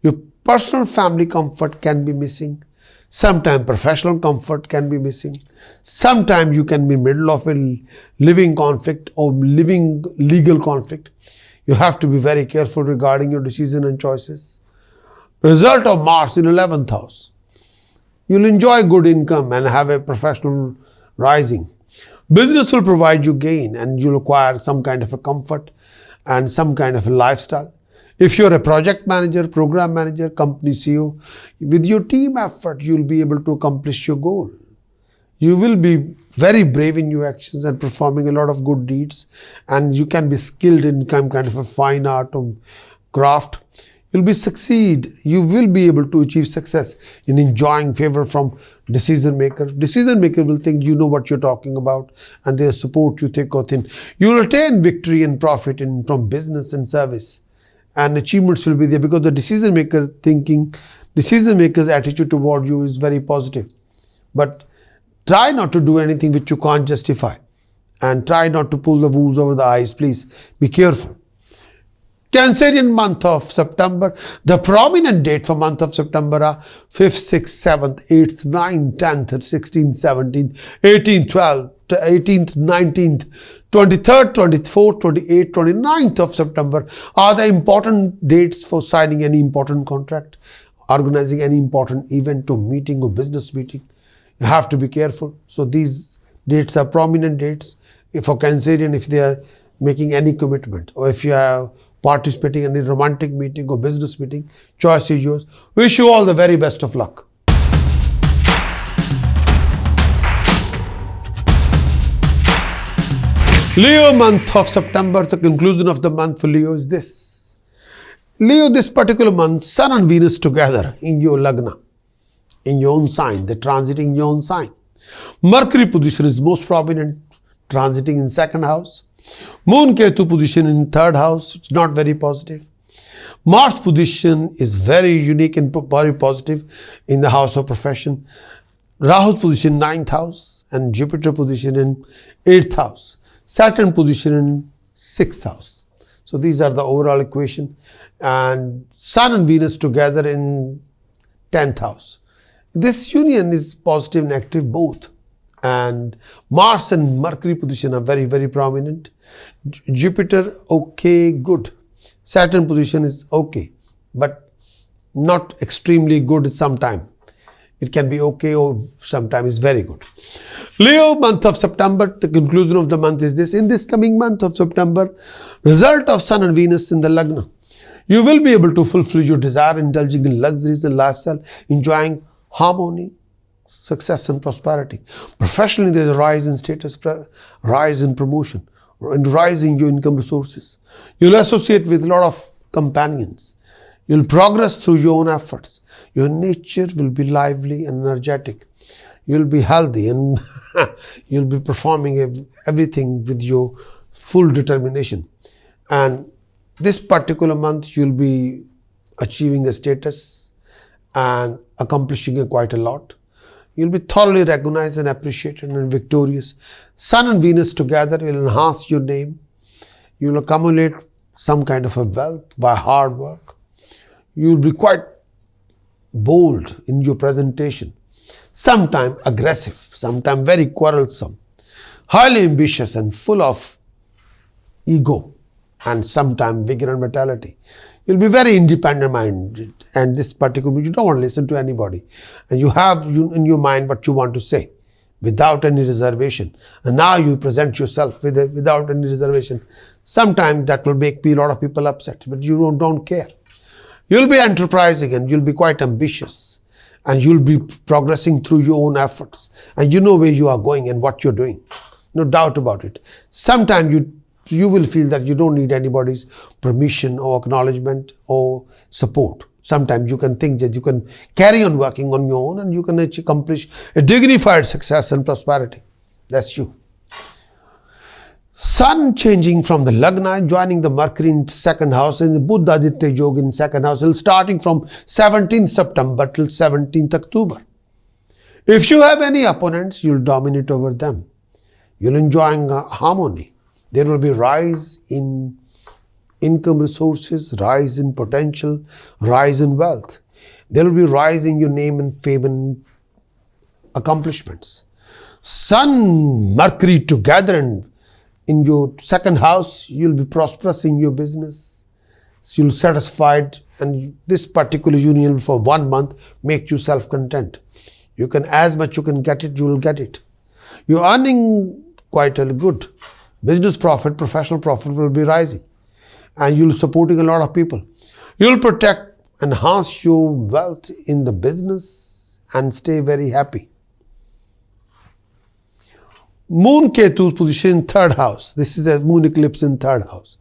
Your personal family comfort can be missing. Sometimes professional comfort can be missing. Sometimes you can be in the middle of a living conflict or legal conflict. You have to be very careful regarding your decision and choices. Result of Mars in 11th house. You'll enjoy good income and have a professional rising. Business will provide you gain and you'll acquire some kind of a comfort and some kind of a lifestyle. If you're a project manager, program manager, company CEO, with your team effort, you'll be able to accomplish your goal. You will be very brave in your actions and performing a lot of good deeds, and you can be skilled in some kind of a fine art or craft. You will be able to achieve success in enjoying favor from decision makers. Decision maker will think you know what you're talking about and they'll support you thick or thin. You will attain victory and profit from business and service, and achievements will be there because the decision maker's attitude toward you is very positive. But try not to do anything which you can't justify and try not to pull the wool over the eyes. Please be careful. Cancerian month of September. The prominent date for month of September are 5th, 6th, 7th, 8th, 9th, 10th, 16th, 17th, 18th, 12th, 18th, 19th, 23rd, 24th, 28th, 29th of September are the important dates for signing any important contract, organizing any important event or meeting or business meeting. You have to be careful. So these dates are prominent dates for Cancerian. If they are making any commitment, or if you are participating in any romantic meeting or business meeting, choice is yours. Wish you all the very best of luck. Leo month of September, the conclusion of the month for Leo is this. Leo, this particular month, Sun and Venus together in your Lagna, in your own sign, they're transiting in your own sign. Mercury position is most prominent, transiting in second house. Moon Ketu position in third house, it's not very positive. Mars position is very unique and very positive in the house of profession. Rahu's position ninth house and Jupiter position in 8th house. Saturn position in 6th house. So these are the overall equation. And Sun and Venus together in 10th house. This union is positive, negative, both. And Mars and Mercury position are very, very prominent. Jupiter, okay, good. Saturn position is okay, but not extremely good sometime. It can be okay or sometimes very good. Leo, month of September, the conclusion of the month is this. In this coming month of September, result of Sun and Venus in the Lagna, you will be able to fulfill your desire, indulging in luxuries and lifestyle, enjoying harmony, success and prosperity. Professionally, there is a rise in status, rise in promotion, and rise in your income resources. You'll associate with a lot of companions. You'll progress through your own efforts. Your nature will be lively and energetic. You'll be healthy and you'll be performing everything with your full determination. And this particular month, you'll be achieving a status and accomplishing quite a lot. You'll be thoroughly recognized and appreciated and victorious. Sun and Venus together will enhance your name. You will accumulate some kind of a wealth by hard work. You will be quite bold in your presentation, sometimes aggressive, sometimes very quarrelsome, highly ambitious and full of ego, and sometimes vigor and vitality. You'll be very independent minded, and this particular, you don't want to listen to anybody, and you have in your mind what you want to say without any reservation, and now you present yourself without any reservation. Sometimes that will make a lot of people upset, but you don't care. You'll be enterprising and you'll be quite ambitious, and you'll be progressing through your own efforts, and you know where you are going and what you're doing. No doubt about it. Sometimes you will feel that you don't need anybody's permission or acknowledgement or support. Sometimes you can think that you can carry on working on your own and you can accomplish a dignified success and prosperity. That's you. Sun changing from the Lagna, joining the Mercury in second house, and the Buddha Aditya Yoga in second house, starting from 17th September till 17th October. If you have any opponents, you'll dominate over them. You'll enjoy harmony. There will be rise in income resources, rise in potential, rise in wealth. There will be rise in your name and fame and accomplishments. Sun, Mercury together and in your second house, you'll be prosperous in your business. So you'll be satisfied, and this particular union for 1 month make you self-content. You can, as much you can get it, you will get it. You're earning quite a good. Business profit, professional profit will be rising, and you'll be supporting a lot of people. You'll protect, enhance your wealth in the business and stay very happy. Moon Ketu's position in third house. This is a moon eclipse in third house.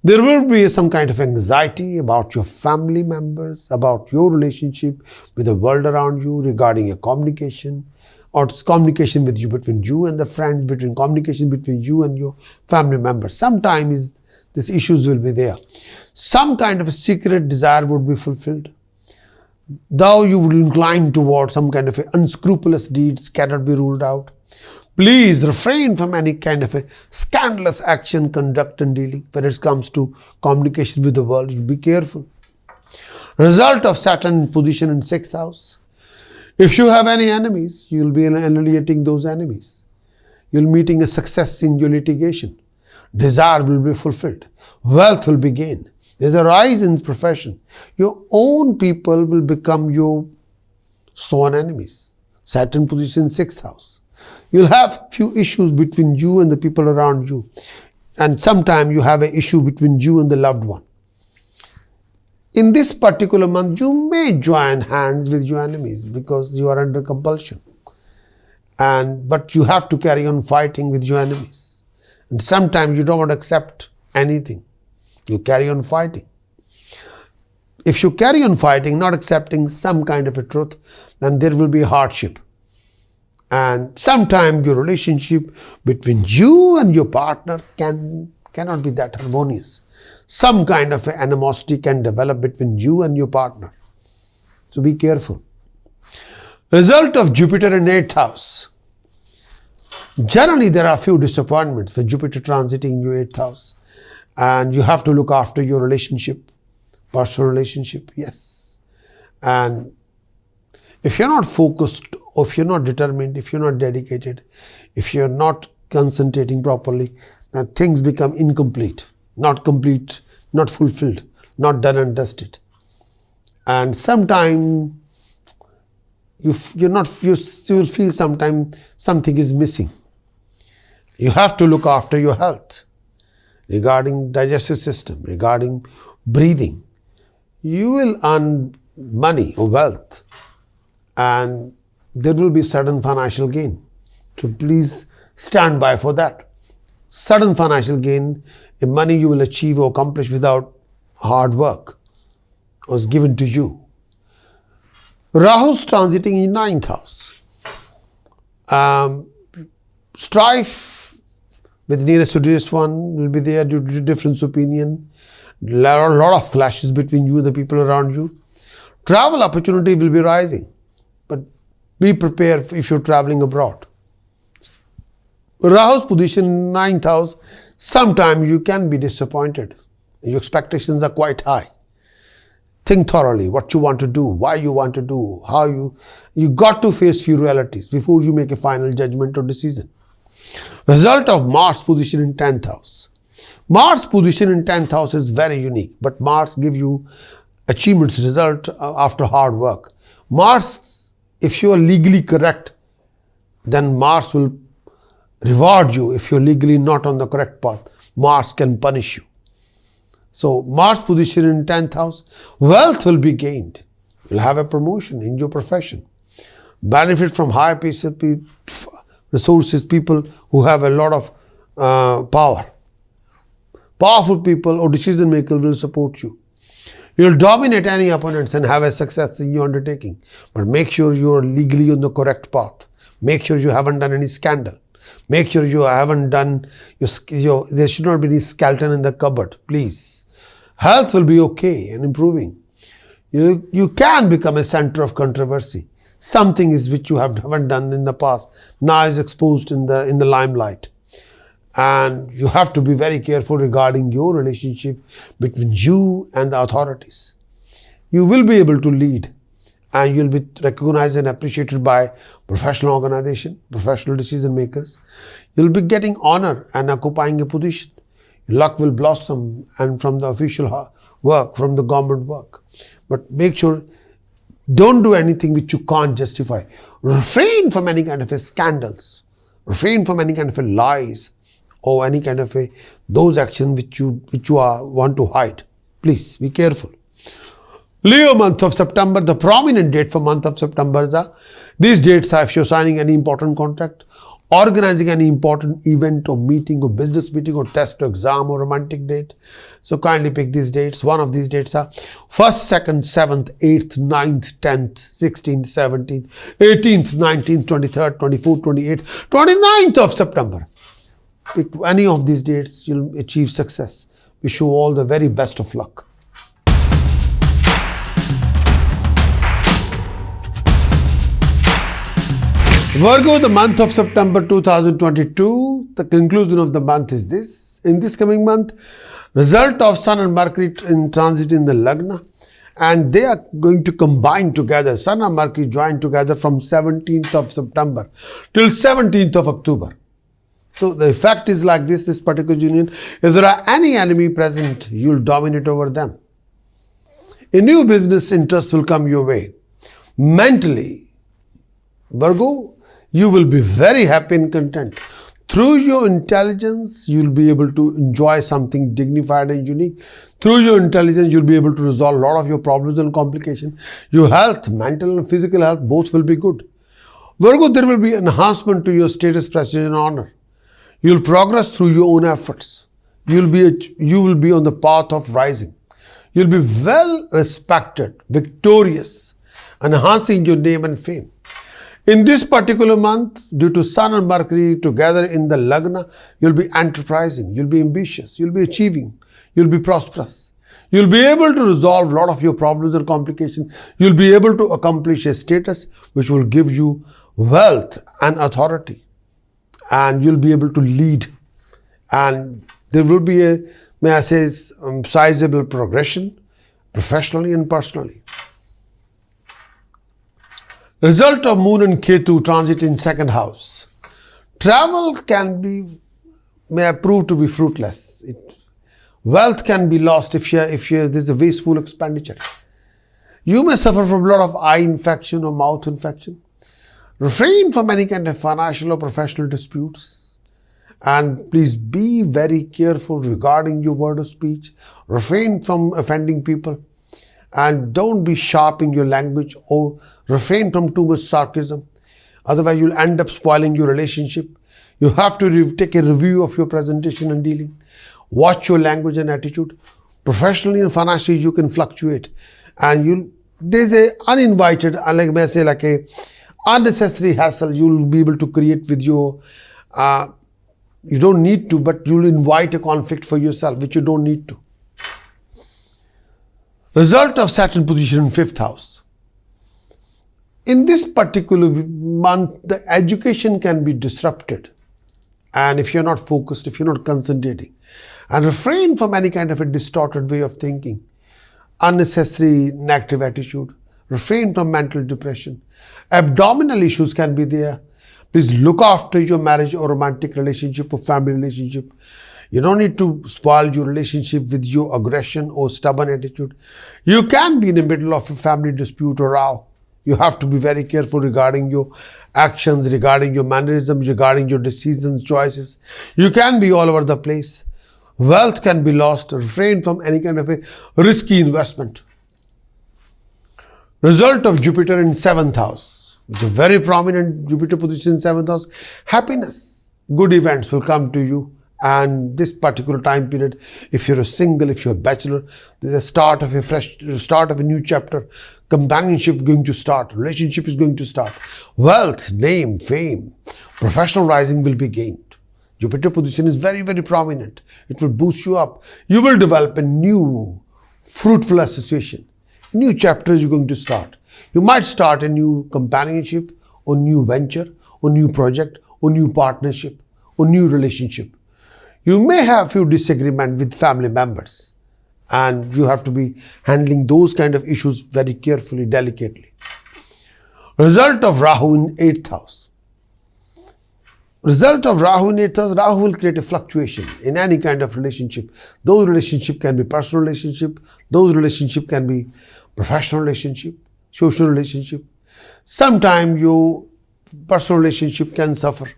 There will be some kind of anxiety about your family members, about your relationship with the world around you regarding your communication, or communication with you between you and the friends, communication between you and your family members. Sometimes these issues will be there. Some kind of a secret desire would be fulfilled. Though you would incline towards some kind of unscrupulous deeds cannot be ruled out. Please refrain from any kind of a scandalous action, conduct and dealing when it comes to communication with the world. You be careful. Result of Saturn position in 6th house. If you have any enemies, you will be annihilating those enemies. You'll meeting a success in your litigation. Desire will be fulfilled. Wealth will be gained. There's a rise in profession. Your own people will become your sworn enemies. Saturn position 6th house. You'll have few issues between you and the people around you. and sometimes you have an issue between you and the loved one. In this particular month, you may join hands with your enemies because you are under compulsion. But you have to carry on fighting with your enemies. And sometimes you don't want to accept anything. You carry on fighting. If you carry on fighting, not accepting some kind of a truth, then there will be hardship. And sometimes your relationship between you and your partner cannot be that harmonious. Some kind of animosity can develop between you and your partner. So be careful. Result of Jupiter in 8th house. Generally, there are a few disappointments with Jupiter transiting in your 8th house. And you have to look after your relationship, personal relationship, yes. And if you're not focused, or if you're not determined, if you're not dedicated, if you're not concentrating properly, then things become incomplete, not complete, not fulfilled, not done and dusted. And sometimes you'll feel sometimes something is missing. You have to look after your health regarding digestive system, regarding breathing. You will earn money or wealth, and there will be sudden financial gain. So please stand by for that. Sudden financial gain, a money you will achieve or accomplish without hard work was given to you. Rahu's transiting in 9th house. Strife with nearest to dearest one will be there due to difference of opinion. There are a lot of clashes between you and the people around you. Travel opportunity will be rising, but be prepared if you're traveling abroad. Rahu's position in 9th house, sometimes you can be disappointed. Your expectations are quite high. Think thoroughly what you want to do, why you want to do, how you got to face few realities before you make a final judgment or decision. Result of Mars position in 10th house. Mars position in 10th house is very unique, but Mars give you achievements result after hard work. Mars, if you are legally correct, then Mars will reward you. If you're legally not on the correct path, Mars can punish you. So Mars position in 10th house, wealth will be gained. You'll have a promotion in your profession. Benefit from high resources, people who have a lot of power. Powerful people or decision makers will support you. You'll dominate any opponents and have a success in your undertaking. But make sure you're legally on the correct path. Make sure you haven't done any scandal. Make sure you haven't done, there should not be any skeleton in the cupboard, please. Health will be okay and improving. You can become a center of controversy. Something is which you haven't done in the past, now is exposed in the limelight. And you have to be very careful regarding your relationship between you and the authorities. You will be able to lead, and you'll be recognized and appreciated by professional organization, professional decision makers. You'll be getting honor and occupying a position. Your luck will blossom and from the official work, from the government work. But make sure, don't do anything which you can't justify. Refrain from any kind of scandals. Refrain from any kind of lies or any kind of those actions which you want to hide. Please be careful. Leo month of September, the prominent date for month of September are, these dates are if you're signing any important contract, organizing any important event or meeting or business meeting or test or exam or romantic date. So kindly pick these dates. One of these dates are 1st, 2nd, 7th, 8th, 9th, 10th, 16th, 17th, 18th, 19th, 23rd, 24th, 28th, 29th of September. Pick any of these dates, you'll achieve success. Wish you all the very best of luck. Virgo, the month of September 2022, the conclusion of the month is this. In this coming month, result of Sun and Mercury in transit in the Lagna, and they are going to combine together. Sun and Mercury join together from 17th of September till 17th of October. So the effect is like this particular union. If there are any enemy present, you'll dominate over them. A new business interest will come your way. Mentally, Virgo, you will be very happy and content. Through your intelligence, you'll be able to enjoy something dignified and unique. Through your intelligence, you'll be able to resolve a lot of your problems and complications. Your health, mental and physical health, both will be good. Virgo, there will be enhancement to your status, prestige and honor. You'll progress through your own efforts. You will be on the path of rising. You'll be well respected, victorious, enhancing your name and fame. In this particular month, due to Sun and Mercury together in the Lagna, you'll be enterprising, you'll be ambitious, you'll be achieving, you'll be prosperous. You'll be able to resolve a lot of your problems and complications. You'll be able to accomplish a status which will give you wealth and authority. And you'll be able to lead. And there will be a, may I say, sizable progression professionally and personally. Result of Moon and Ketu transit in second house. Travel may prove to be fruitless. Wealth can be lost if there's a wasteful expenditure. You may suffer from a lot of eye infection or mouth infection. Refrain from any kind of financial or professional disputes. And please be very careful regarding your word of speech. Refrain from offending people. And don't be sharp in your language or refrain from too much sarcasm. Otherwise, you'll end up spoiling your relationship. You have to take a review of your presentation and dealing. Watch your language and attitude. Professionally and financially, you can fluctuate. And there's a uninvited, like a unnecessary hassle you'll be able to create with your, you don't need to, but you'll invite a conflict for yourself, which you don't need to. Result of Saturn position in 5th house. In this particular month, the education can be disrupted. And if you're not focused, if you're not concentrating, and refrain from any kind of a distorted way of thinking, unnecessary negative attitude, refrain from mental depression. Abdominal issues can be there. Please look after your marriage or romantic relationship or family relationship. You don't need to spoil your relationship with your aggression or stubborn attitude. You can be in the middle of a family dispute or row. You have to be very careful regarding your actions, regarding your mannerisms, regarding your decisions, choices. You can be all over the place. Wealth can be lost. Refrain from any kind of a risky investment. Result of Jupiter in 7th house. It's a very prominent Jupiter position in 7th house. Happiness, good events will come to you. And this particular time period, if you're a single, if you're a bachelor, there's a start of a new chapter. Companionship going to start. Relationship is going to start. Wealth, name, fame, professional rising will be gained. Jupiter position is very, very prominent. It will boost you up. You will develop a new fruitful association. New chapters you're going to start. You might start a new companionship or new venture or new project or new partnership or new relationship. You may have a few disagreements with family members and you have to be handling those kind of issues very carefully, delicately. Result of Rahu in 8th house. Result of Rahu in 8th house, Rahu will create a fluctuation in any kind of relationship. Those relationships can be personal relationship, those relationships can be professional relationship, social relationship. Sometimes your personal relationship can suffer.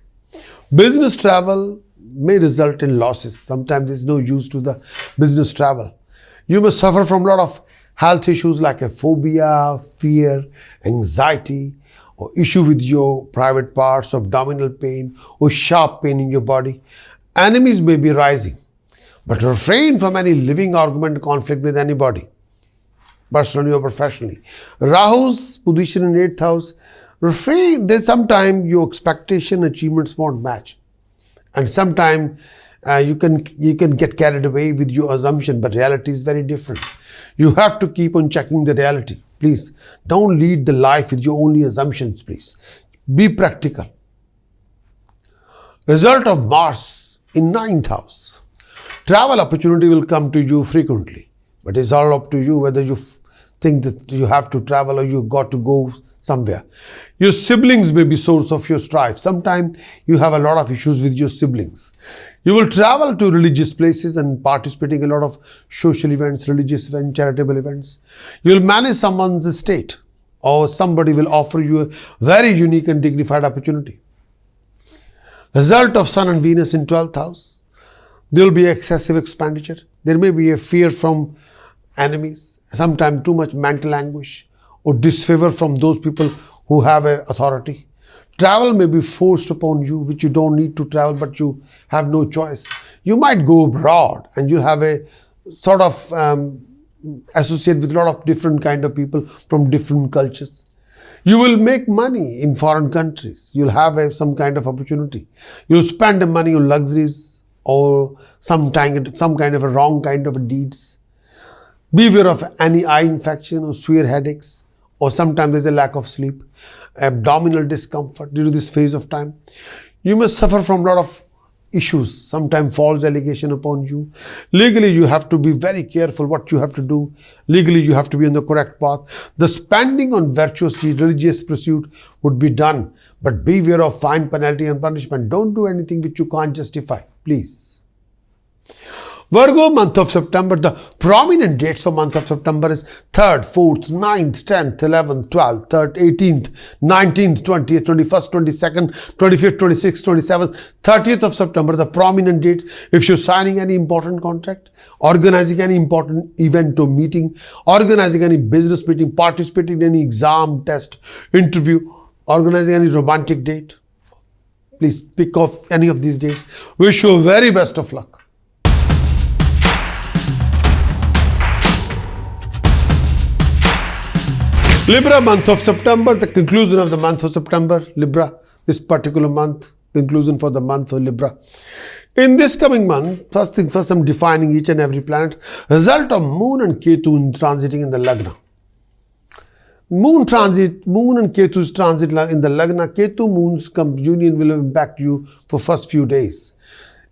Business travel may result in losses. Sometimes there's no use to the business travel. You may suffer from a lot of health issues like a phobia, fear, anxiety, or issue with your private parts, abdominal pain, or sharp pain in your body. Enemies may be rising, but refrain from any living argument, conflict with anybody, personally or professionally. Rahu's position in 8th house, refrain. There's sometimes your expectation, achievements won't match. And sometimes you can get carried away with your assumption, but reality is very different. You have to keep on checking the reality. Please don't lead the life with your only assumptions, please. Be practical. Result of Mars in 9th house. Travel opportunity will come to you frequently, but it's all up to you whether you think that you have to travel or you got to go somewhere. Your siblings may be source of your strife. Sometimes you have a lot of issues with your siblings. You will travel to religious places and participating in a lot of social events, religious events, charitable events. You will manage someone's estate or somebody will offer you a very unique and dignified opportunity. Result of Sun and Venus in 12th house. There will be excessive expenditure. There may be a fear from enemies, sometimes too much mental anguish or disfavor from those people who have authority. Travel may be forced upon you, which you don't need to travel, but you have no choice. You might go abroad and you have a sort of associate with a lot of different kind of people from different cultures. You will make money in foreign countries. You'll have some kind of opportunity. You'll spend the money on luxuries or some kind of a wrong kind of deeds. Beware of any eye infection or severe headaches, or sometimes there's a lack of sleep, abdominal discomfort due to this phase of time. You may suffer from a lot of issues, sometimes false allegation upon you. Legally, you have to be very careful what you have to do. Legally, you have to be on the correct path. The spending on virtuous religious pursuit would be done, but beware of fine, penalty and punishment. Don't do anything which you can't justify, please. Virgo, month of September. The prominent dates for month of September is 3rd, 4th, 9th, 10th, 11th, 12th, 3rd, 18th, 19th, 20th, 21st, 22nd, 25th, 26th, 27th, 30th of September. The prominent dates. If you're signing any important contract, organizing any important event or meeting, organizing any business meeting, participating in any exam, test, interview, organizing any romantic date, please pick off any of these dates. Wish you very best of luck. Libra, month of September, the conclusion of the month of September. Libra, this particular month, conclusion for the month of Libra. In this coming month, first thing first, I'm defining each and every planet. Result of Moon and Ketu transiting in the Lagna. Moon and Ketu's transit in the Lagna. Ketu Moon's union will impact you for first few days.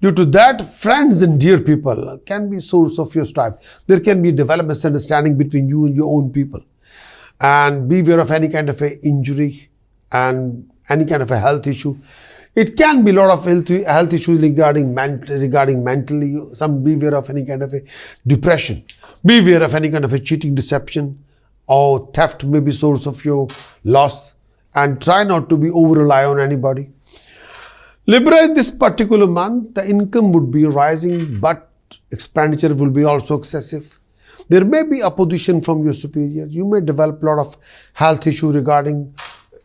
Due to that, friends and dear people can be source of your strife. There can be development misunderstanding between you and your own people. And beware of any kind of a injury and any kind of a health issue. It can be a lot of health issues regarding mentally. Some beware of any kind of a depression. Beware of any kind of a cheating, deception, or theft may be source of your loss. And try not to be over-rely on anybody. Libra, in this particular month, the income would be rising, but expenditure will be also excessive. There may be opposition from your superior. You may develop a lot of health issue regarding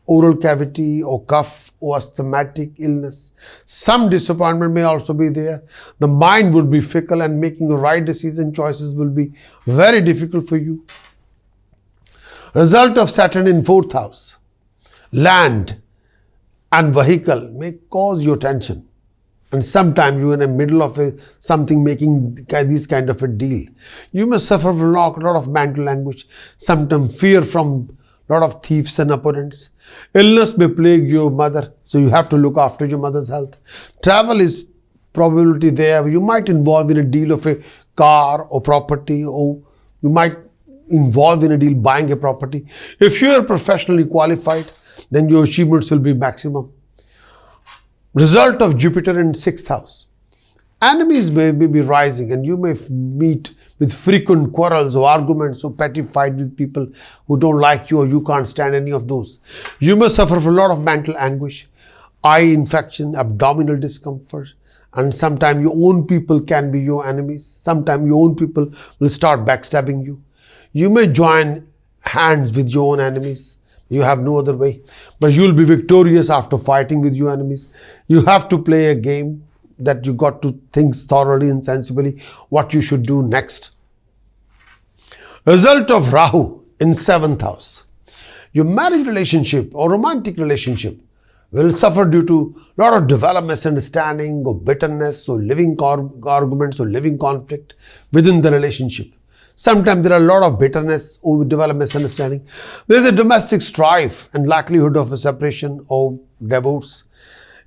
oral cavity or cough or asthmatic illness. Some disappointment may also be there. The mind will be fickle and making the right decision choices will be very difficult for you. Result of Saturn in 4th house. Land and vehicle may cause your tension. And sometimes you're in the middle of something making this kind of a deal. You may suffer from a lot of mental anguish, sometimes fear from a lot of thieves and opponents. Illness may plague your mother, so you have to look after your mother's health. Travel is probability there. You might involve in a deal of a car or property, or you might involve in a deal buying a property. If you are professionally qualified, then your achievements will be maximum. Result of Jupiter in 6th house. Enemies may be rising and you may meet with frequent quarrels or arguments or petty fight with people who don't like you or you can't stand any of those. You may suffer from a lot of mental anguish, eye infection, abdominal discomfort, and sometimes your own people can be your enemies. Sometimes your own people will start backstabbing you. You may join hands with your own enemies. You have no other way. But you will be victorious after fighting with your enemies. You have to play a game that you got to think thoroughly and sensibly what you should do next. Result of Rahu in 7th house. Your marriage relationship or romantic relationship will suffer due to a lot of development misunderstanding or bitterness or living arguments or living conflict within the relationship. Sometimes there are a lot of bitterness or develop misunderstanding. There is a domestic strife and likelihood of a separation or divorce.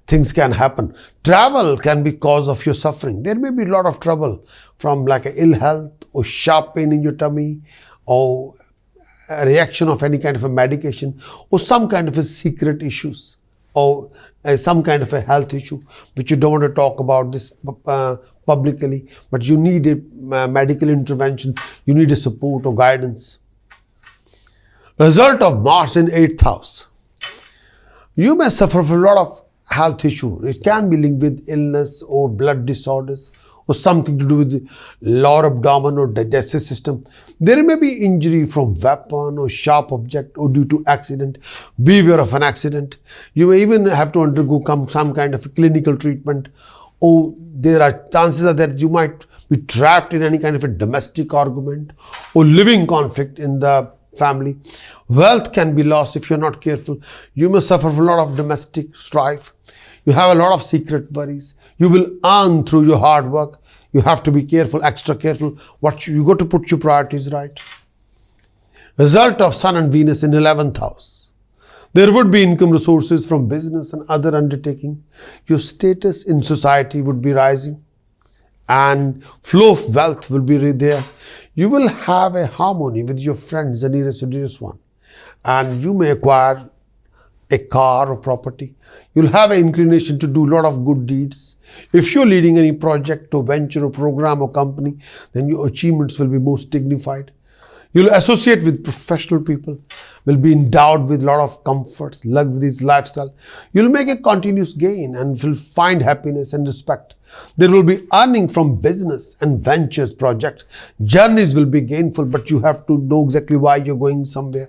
Things can happen. Travel can be cause of your suffering. There may be a lot of trouble from like a ill health or sharp pain in your tummy or a reaction of any kind of a medication or some kind of a secret issues or some kind of a health issue which you don't want to talk about this publicly, but you need a medical intervention, you need a support or guidance. Result of Mars in 8th house. You may suffer from a lot of health issue. It can be linked with illness or blood disorders or something to do with the lower abdomen or digestive system. There may be injury from weapon or sharp object or due to accident. Beware of an accident. You may even have to undergo some kind of clinical treatment, or there are chances that you might be trapped in any kind of a domestic argument or living conflict in the family. Wealth can be lost if you're not careful. You may suffer from a lot of domestic strife. You have a lot of secret worries. You will earn through your hard work. You have to be careful, extra careful. You got to put your priorities right. Result of Sun and Venus in 11th house. There would be income resources from business and other undertaking. Your status in society would be rising and flow of wealth will be there. You will have a harmony with your friends, the nearest to dearest one, and you may acquire a car or property. You'll have an inclination to do a lot of good deeds. If you're leading any project or venture or program or company, then your achievements will be most dignified. You'll associate with professional people, will be endowed with a lot of comforts, luxuries, lifestyle. You'll make a continuous gain and will find happiness and respect. There will be earning from business and ventures projects. Journeys will be gainful, but you have to know exactly why you're going somewhere.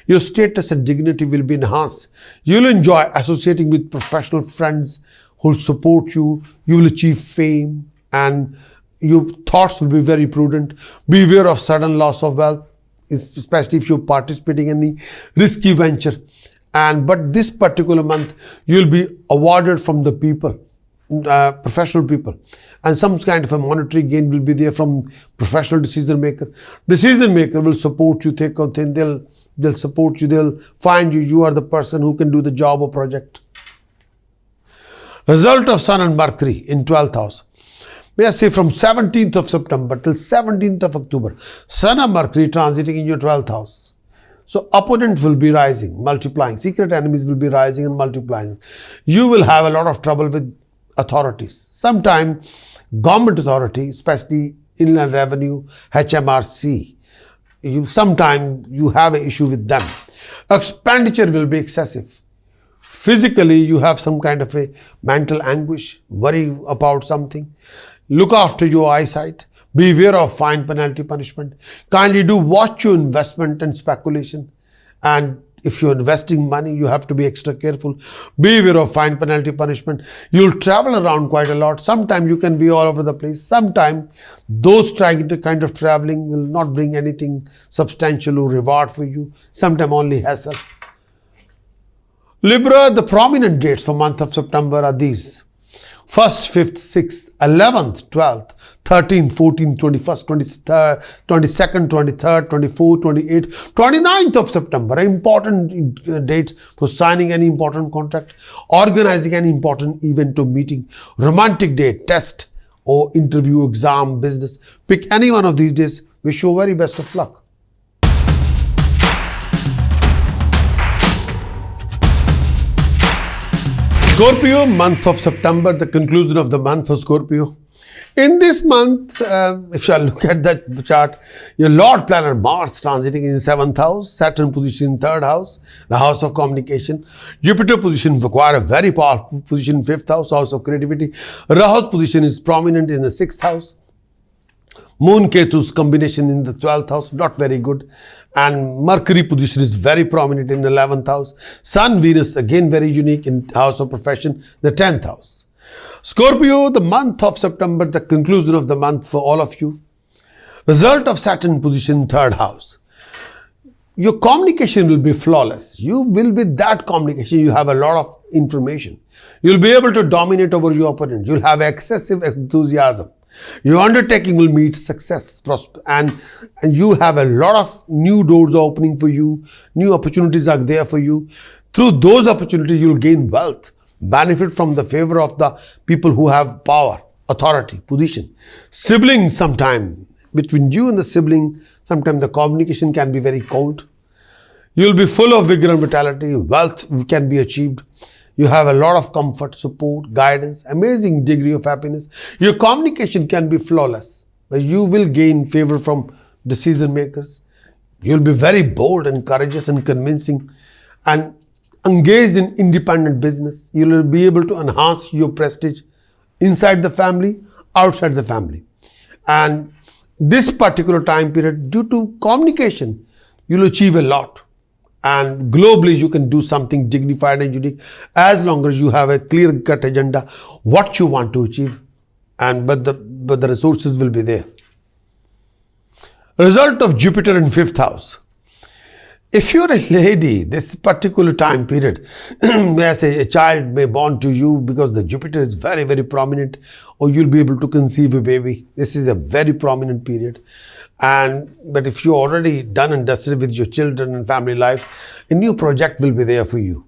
Your status and dignity will be enhanced. You'll enjoy associating with professional friends who will support you. You will achieve fame and your thoughts will be very prudent. Beware of sudden loss of wealth, especially if you're participating in any risky venture. But this particular month, you'll be awarded from the people, professional people, and some kind of a monetary gain will be there from professional decision maker. Decision maker will support you, they'll support you, they'll find you are the person who can do the job or project. Result of Sun and Mercury in 12th house. May I say from 17th of September till 17th of October, Sun and Mercury transiting in your 12th house. So opponents will be rising, multiplying. Secret enemies will be rising and multiplying. You will have a lot of trouble with authorities. Sometimes government authority, especially Inland Revenue, HMRC, sometimes you have an issue with them. Expenditure will be excessive. Physically, you have some kind of a mental anguish, worry about something. Look after your eyesight. Beware of fine, penalty, punishment. Kindly do watch your investment and speculation. And if you're investing money, you have to be extra careful. Beware of fine, penalty, punishment. You'll travel around quite a lot. Sometimes you can be all over the place. Sometimes those kind of traveling will not bring anything substantial or reward for you. Sometimes only hassle. Libra, the prominent dates for month of September are these: 1st, 5th, 6th, 11th, 12th, 13th, 14th, 21st, 23rd, 22nd, 23rd, 24th, 28th, 29th of September. Important dates for signing any important contract, organizing any important event or meeting, romantic date, test or interview, exam, business. Pick any one of these days. Wish you very best of luck. Scorpio, month of September, the conclusion of the month for Scorpio. In this month, if you look at that chart, your Lord Planet Mars transiting in 7th house, Saturn position in 3rd house, the house of communication. Jupiter position require a very powerful position in 5th house, house of creativity. Rahu's position is prominent in the 6th house. Moon Ketu's combination in the 12th house, not very good. And Mercury position is very prominent in the 11th house. Sun, Venus, again very unique in house of profession, the 10th house. Scorpio, the month of September, the conclusion of the month for all of you. Result of Saturn position, 3rd house. Your communication will be flawless. You will, with that communication, you have a lot of information. You'll be able to dominate over your opponent. You'll have excessive enthusiasm. Your undertaking will meet success, and you have a lot of new doors opening for you. New opportunities are there for you. Through those opportunities, you'll gain wealth, benefit from the favor of the people who have power, authority, position. Siblings, sometime between you and the sibling, sometimes the communication can be very cold. You'll be full of vigor and vitality. Wealth can be achieved. You have a lot of comfort, support, guidance, amazing degree of happiness. Your communication can be flawless, but you will gain favor from decision makers. You'll be very bold and courageous and convincing, and engaged in independent business. You will be able to enhance your prestige inside the family, outside the family. And this particular time period, due to communication, you'll achieve a lot. And globally, you can do something dignified and unique as long as you have a clear-cut agenda, what you want to achieve. But the resources will be there. Result of Jupiter in 5th house. If you're a lady, this particular time period, as a child may born to you because the Jupiter is very, very prominent, or you'll be able to conceive a baby. This is a very prominent period. But if you're already done and dusted with your children and family life, a new project will be there for you.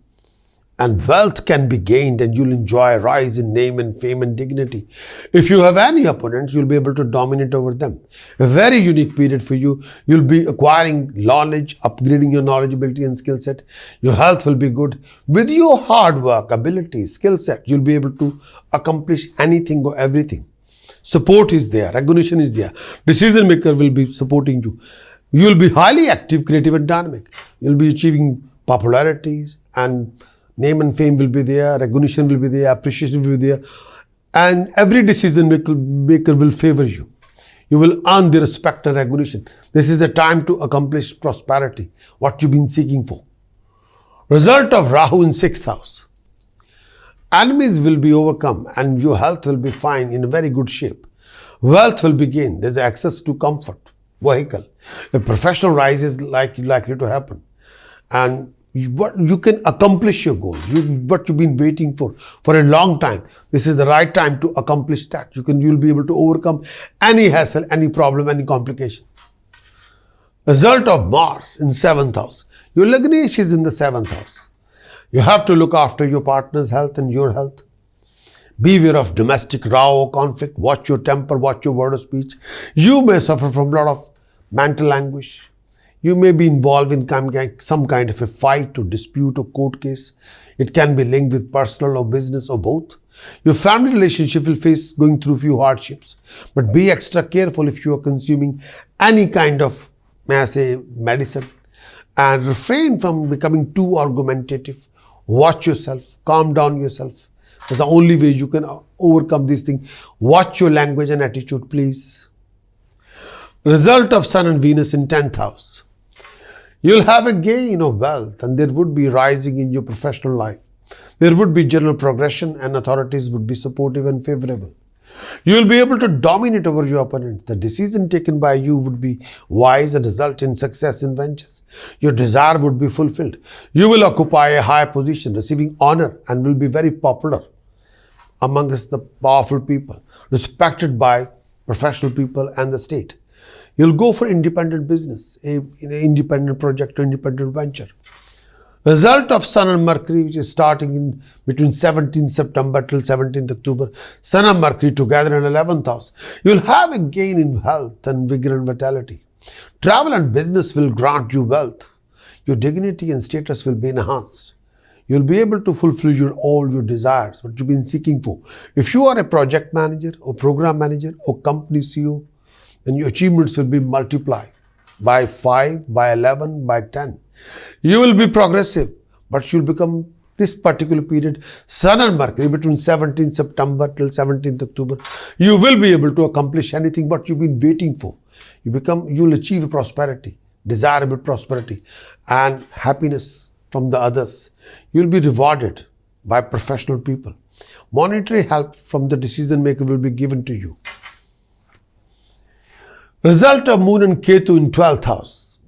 And wealth can be gained and you'll enjoy a rise in name and fame and dignity. If you have any opponents, you'll be able to dominate over them. A very unique period for you. You'll be acquiring knowledge, upgrading your knowledgeability and skill set. Your health will be good. With your hard work, ability, skill set, you'll be able to accomplish anything or everything. Support is there. Recognition is there. Decision maker will be supporting you. You'll be highly active, creative and dynamic. You'll be achieving popularities and name and fame will be there, recognition will be there, appreciation will be there, and every decision maker will favor you. You will earn the respect and recognition. This is a time to accomplish prosperity, what you've been seeking for. Result of Rahu in 6th house. Enemies will be overcome and your health will be fine, in a very good shape. Wealth will be gained. There's access to comfort, vehicle. A professional rise is likely to happen. And you can accomplish your goal, what you've been waiting for a long time. This is the right time to accomplish that. You'll be able to overcome any hassle, any problem, any complication. Result of Mars in 7th house. Your Lagnesh is in the 7th house. You have to look after your partner's health and your health. Beware of domestic row or conflict. Watch your temper, watch your word of speech. You may suffer from a lot of mental anguish. You may be involved in some kind of a fight or dispute or court case. It can be linked with personal or business or both. Your family relationship will face going through few hardships. But be extra careful if you are consuming any kind of, may I say, medicine. And refrain from becoming too argumentative. Watch yourself. Calm down yourself. That's the only way you can overcome these things. Watch your language and attitude, please. Result of Sun and Venus in 10th house. You'll have a gain of wealth and there would be rising in your professional life. There would be general progression and authorities would be supportive and favorable. You'll be able to dominate over your opponent. The decision taken by you would be wise and result in success in ventures. Your desire would be fulfilled. You will occupy a high position, receiving honor and will be very popular amongst the powerful people, respected by professional people and the state. You'll go for independent business, an independent project or independent venture. Result of Sun and Mercury, which is starting in between 17th September till 17th October. Sun and Mercury together in 11th house. You'll have a gain in health and vigor and vitality. Travel and business will grant you wealth. Your dignity and status will be enhanced. You'll be able to fulfill all your desires, what you've been seeking for. If you are a project manager or program manager or company CEO, then your achievements will be multiplied by 5, by 11, by 10. You will be progressive, but you'll become this particular period, Sun and Mercury, between 17th September till 17th October. You will be able to accomplish anything what you've been waiting for. You'll achieve prosperity, desirable prosperity and happiness from the others. You'll be rewarded by professional people. Monetary help from the decision maker will be given to you. Result of Moon and Ketu in 12th house.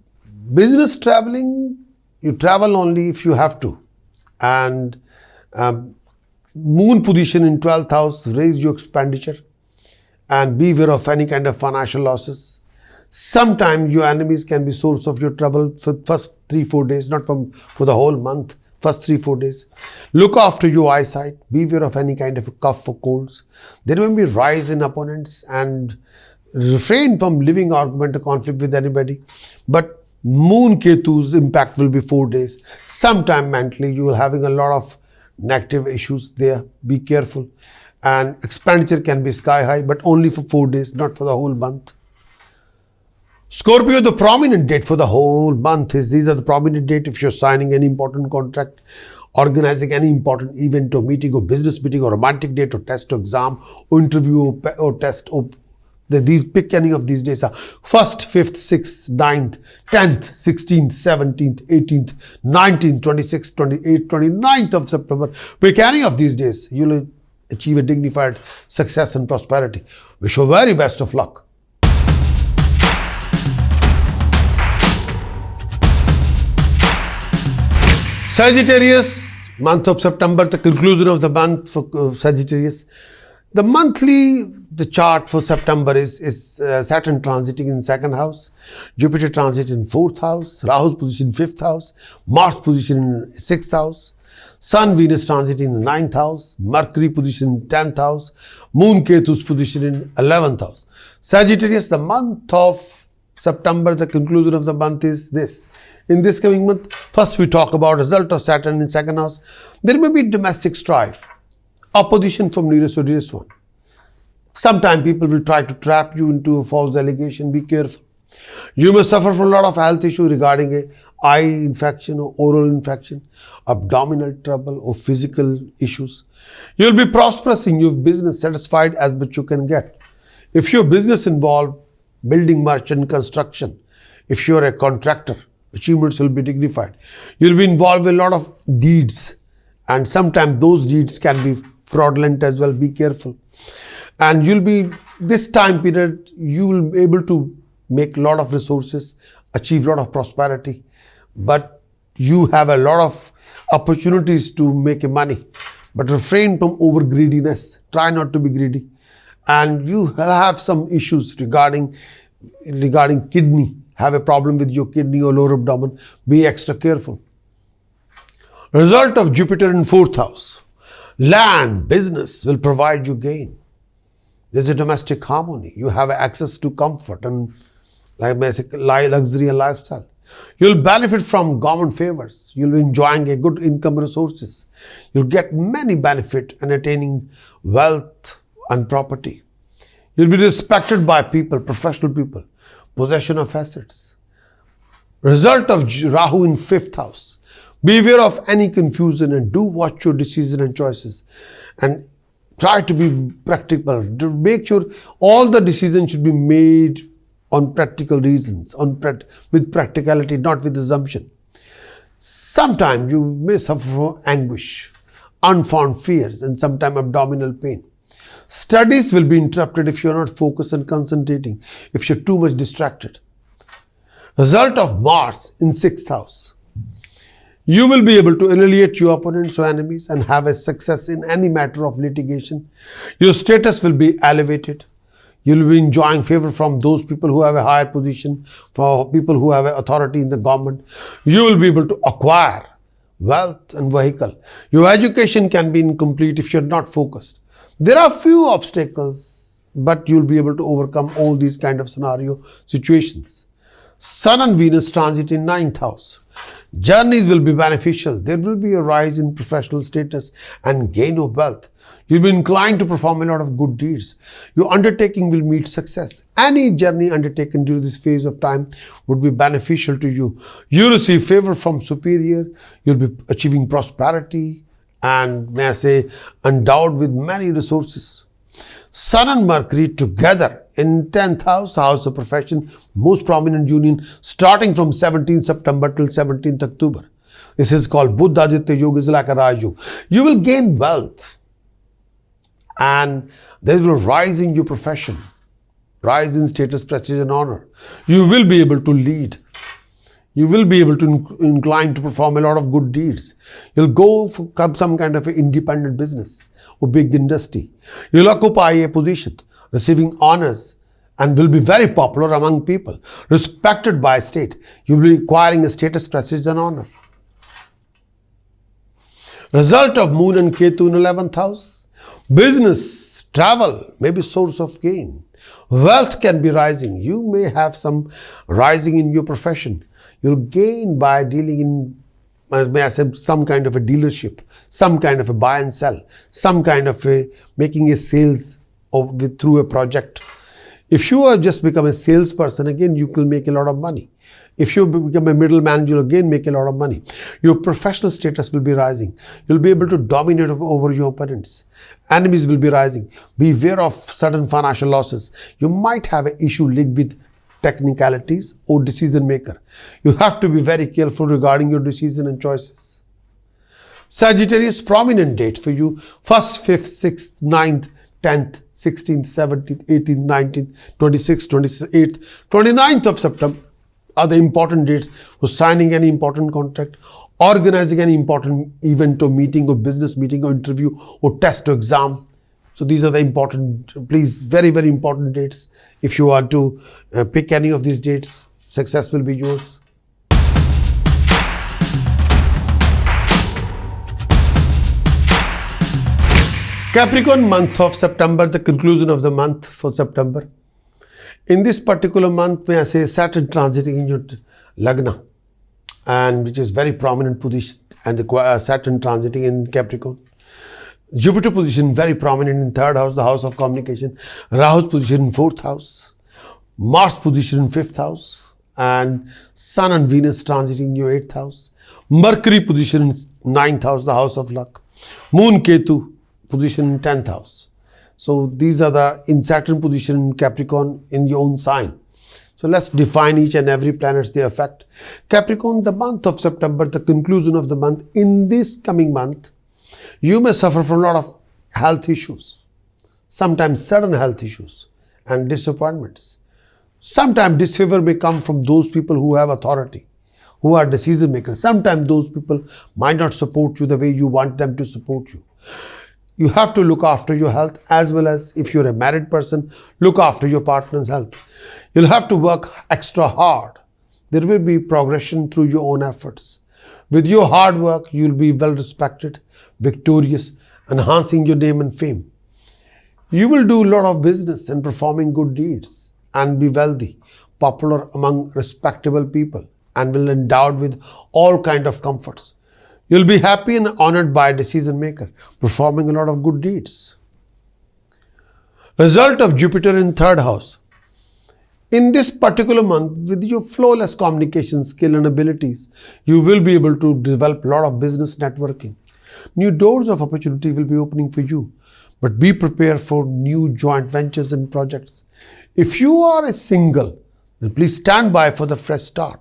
Business traveling, you travel only if you have to. And Moon position in 12th house, raise your expenditure and beware of any kind of financial losses. Sometimes your enemies can be source of your trouble for first 3-4 days, not for the whole month, first 3-4 days. Look after your eyesight, beware of any kind of a cough or colds. There will be rise in opponents and refrain from living argument or conflict with anybody. But Moon Ketu's impact will be 4 days. Sometime mentally you will having a lot of negative issues there. Be careful. And expenditure can be sky high, but only for 4 days, not for the whole month. Scorpio, the prominent date for the whole month is, these are the prominent date if you're signing any important contract organizing any important event or meeting or business meeting or romantic date or test or exam or interview or test or pick any of these days are 1st, 5th, 6th, 9th, 10th, 16th, 17th, 18th, 19th, 26th, 28th, 29th of September. Pick any of these days. You'll achieve a dignified success and prosperity. Wish you very best of luck. Sagittarius, month of September, the conclusion of the month for Sagittarius. The chart for September is Saturn transiting in 2nd house, Jupiter transit in 4th house, Rahu's position in 5th house, Mars position in 6th house, Sun Venus transit in 9th house, Mercury position in 10th house, Moon Ketu's position in 11th house. Sagittarius, the month of September, the conclusion of the month is this. In this coming month, first we talk about result of Saturn in 2nd house. There may be domestic strife, opposition from nearest or dearest one. Sometimes people will try to trap you into a false allegation. Be careful. You may suffer from a lot of health issues regarding a eye infection or oral infection, abdominal trouble or physical issues. You will be prosperous in your business, satisfied as much you can get. If your business involves building, merchant, construction, if you are a contractor, achievements will be dignified. You will be involved in a lot of deeds, and sometimes those deeds can be fraudulent as well. Be careful. And you'll be, this time period, you will be able to make a lot of resources, achieve a lot of prosperity, but you have a lot of opportunities to make money. But refrain from over greediness. Try not to be greedy. And you will have some issues regarding kidney. Have a problem with your kidney or lower abdomen. Be extra careful. Result of Jupiter in 4th house. Land, business will provide you gain. There's a domestic harmony. You have access to comfort and luxury and lifestyle. You'll benefit from government favors. You'll be enjoying a good income resources. You'll get many benefit in attaining wealth and property. You'll be respected by people, professional people. Possession of assets. Result of Rahu in 5th house. Beware of any confusion and do watch your decisions and choices. And try to be practical. To make sure all the decisions should be made on practical reasons, with practicality, not with assumption. Sometimes you may suffer from anguish, unfound fears, and sometimes abdominal pain. Studies will be interrupted if you are not focused and concentrating, if you're too much distracted. Result of Mars in 6th house. You will be able to annihilate your opponents or enemies and have a success in any matter of litigation. Your status will be elevated. You will be enjoying favor from those people who have a higher position, for people who have authority in the government. You will be able to acquire wealth and vehicle. Your education can be incomplete if you're not focused. There are few obstacles, but you'll be able to overcome all these kind of situations. Sun and Venus transit in 9th house. Journeys will be beneficial. There will be a rise in professional status and gain of wealth. You'll be inclined to perform a lot of good deeds. Your undertaking will meet success. Any journey undertaken during this phase of time would be beneficial to you. You receive favor from superior. You'll be achieving prosperity and, may I say, endowed with many resources. Sun and Mercury together in 10th house, house of profession, most prominent union, starting from 17th September till 17th October. This is called Buddha Aditya Yoga, is like a Raju. You will gain wealth and there will rise in your profession, rise in status, prestige and honor. You will be able to lead. You will be able to incline to perform a lot of good deeds. You'll go for some kind of independent business or big industry. You'll occupy a position, receiving honors, and will be very popular among people, respected by state. You'll be acquiring a status, prestige and honor. Result of Moon and Ketu in 11th house. Business, travel may be source of gain. Wealth can be rising. You may have some rising in your profession. You'll gain by dealing in, may I say, some kind of a dealership, some kind of a buy and sell, some kind of a making a sales through a project. If you are just become a salesperson, again, you will make a lot of money. If you become a middleman, you'll again make a lot of money. Your professional status will be rising. You'll be able to dominate over your opponents. Enemies will be rising. Beware of sudden financial losses. You might have an issue linked with technicalities or decision maker. You have to be very careful regarding your decision and choices. Sagittarius, prominent date for you: 1st, 5th, 6th, 9th, 10th, 16th, 17th, 18th, 19th, 26th, 28th, 29th of September are the important dates for signing any important contract, organizing any important event or meeting or business meeting or interview or test or exam. So these are the important, please, very, very important dates. If you are to pick any of these dates, success will be yours. Capricorn, month of September, the conclusion of the month for September. In this particular month, may I say, Saturn transiting in your Lagna, and which is very prominent position, and the Saturn transiting in Capricorn. Jupiter position very prominent in 3rd house, the house of communication. Rahu's position in 4th house. Mars position in 5th house. And Sun and Venus transiting in your 8th house. Mercury position in 9th house, the house of luck. Moon Ketu position in 10th house. So these are the in Saturn position in Capricorn in your own sign. So let's define each and every planet's their effect. Capricorn, the month of September, the conclusion of the month. In this coming month, you may suffer from a lot of health issues, sometimes sudden health issues and disappointments. Sometimes disfavor may come from those people who have authority, who are decision makers. Sometimes those people might not support you the way you want them to support you. You have to look after your health, as well as if you're a married person, look after your partner's health. You'll have to work extra hard. There will be progression through your own efforts. With your hard work, you'll be well respected, victorious, enhancing your name and fame. You will do a lot of business and performing good deeds and be wealthy, popular among respectable people, and will endowed with all kind of comforts. You'll be happy and honored by a decision maker, performing a lot of good deeds. Result of Jupiter in 3rd house. In this particular month, with your flawless communication skill and abilities, you will be able to develop a lot of business networking. New doors of opportunity will be opening for you, but be prepared for new joint ventures and projects. If you are a single, then please stand by for the fresh start.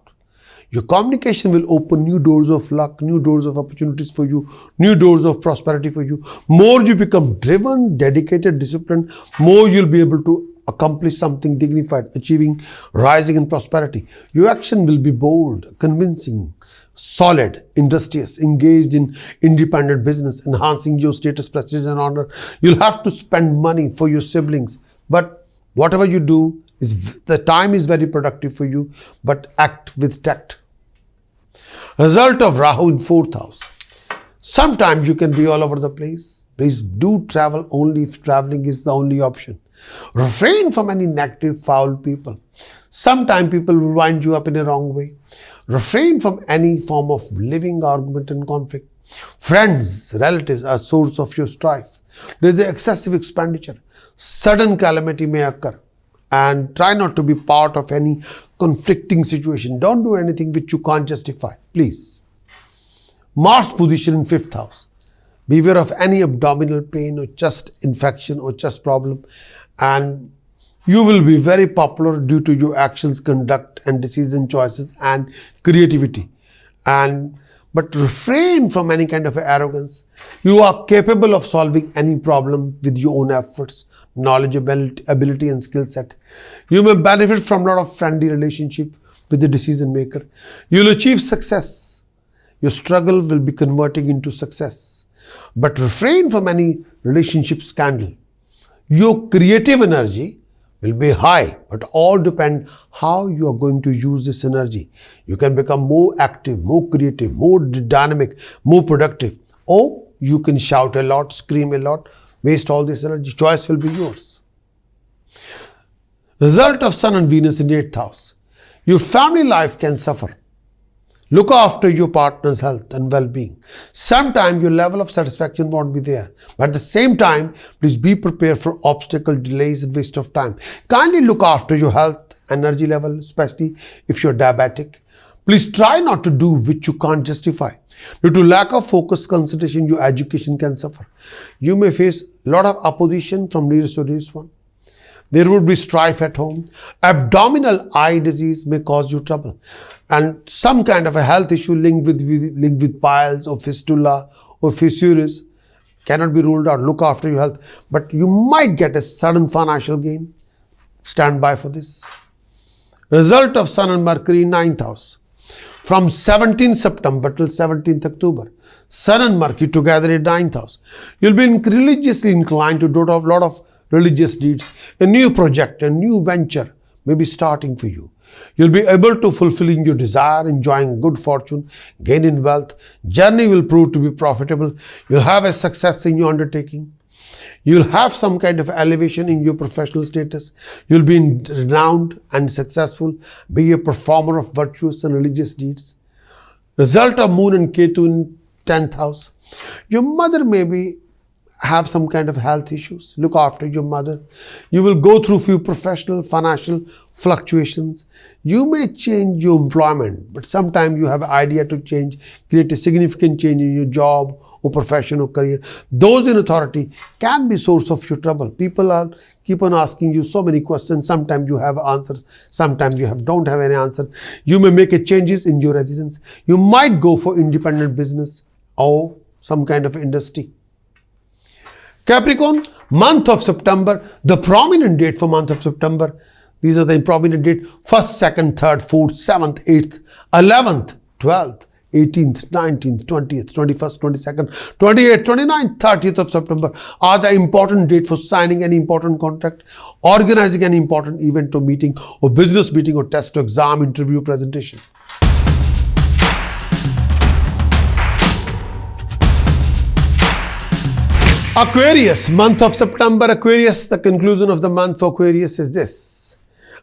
Your communication will open new doors of luck, new doors of opportunities for you, new doors of prosperity for you. More you become driven, dedicated, disciplined, more you'll be able to accomplish something dignified, achieving, rising in prosperity. Your action will be bold, convincing, solid, industrious, engaged in independent business, enhancing your status, prestige, and honor. You'll have to spend money for your siblings, but whatever you do, the time is very productive for you, but act with tact. Result of Rahu in 4th house. Sometimes you can be all over the place. Please do travel only if traveling is the only option. Refrain from any negative, foul people. Sometimes people will wind you up in a wrong way. Refrain from any form of living argument and conflict. Friends, relatives are source of your strife. There is excessive expenditure. Sudden calamity may occur. And try not to be part of any conflicting situation. Don't do anything which you can't justify, please. Mars position in 5th house. Beware of any abdominal pain or chest infection or chest problem, and you will be very popular due to your actions, conduct, and decision choices and creativity. But refrain from any kind of arrogance. You are capable of solving any problem with your own efforts, knowledge, ability, and skill set. You may benefit from a lot of friendly relationship with the decision maker. You'll achieve success. Your struggle will be converting into success. But refrain from any relationship scandal. Your creative energy will be high, but all depend how you are going to use this energy. You can become more active, more creative, more dynamic, more productive, or you can shout a lot, scream a lot, waste all this energy. Choice will be yours. Result of Sun and Venus in 8th house. Your family life can suffer. Look after your partner's health and well-being. Sometimes your level of satisfaction won't be there. But at the same time, please be prepared for obstacle, delays, and waste of time. Kindly look after your health, energy level, especially if you're diabetic. Please try not to do which you can't justify. Due to lack of focus, concentration, your education can suffer. You may face a lot of opposition from nearest to nearest one. There would be strife at home. Abdominal eye disease may cause you trouble. And some kind of a health issue linked with piles or fistula or fissures cannot be ruled out. Look after your health. But you might get a sudden financial gain. Stand by for this. Result of Sun and Mercury in 9th house. From 17th September till 17th October, Sun and Mercury together in 9th house. You'll be religiously inclined to do a lot of religious deeds. A new project, a new venture may be starting for you. You'll be able to fulfilling your desire, enjoying good fortune, gaining wealth. Journey will prove to be profitable. You'll have a success in your undertaking. You'll have some kind of elevation in your professional status. You'll be renowned and successful. Be a performer of virtuous and religious deeds. Result of Moon and Ketu in 10th house. Your mother may have some kind of health issues. Look after your mother. You will go through few professional, financial fluctuations. You may change your employment, but sometimes you have an idea to create a significant change in your job or profession or career. Those in authority can be source of your trouble. People keep on asking you so many questions. Sometimes you have answers. Sometimes you don't have any answer. You may make a changes in your residence. You might go for independent business or some kind of industry. Capricorn, month of September, the prominent date for month of September, these are the prominent date, 1st, 2nd, 3rd, 4th, 7th, 8th, 11th, 12th, 18th, 19th, 20th, 21st, 22nd, 28th, 29th, 30th of September are the important date for signing any important contract, organizing an important event or meeting or business meeting or test or exam, interview, presentation. Aquarius, month of September, Aquarius, the conclusion of the month for Aquarius is this.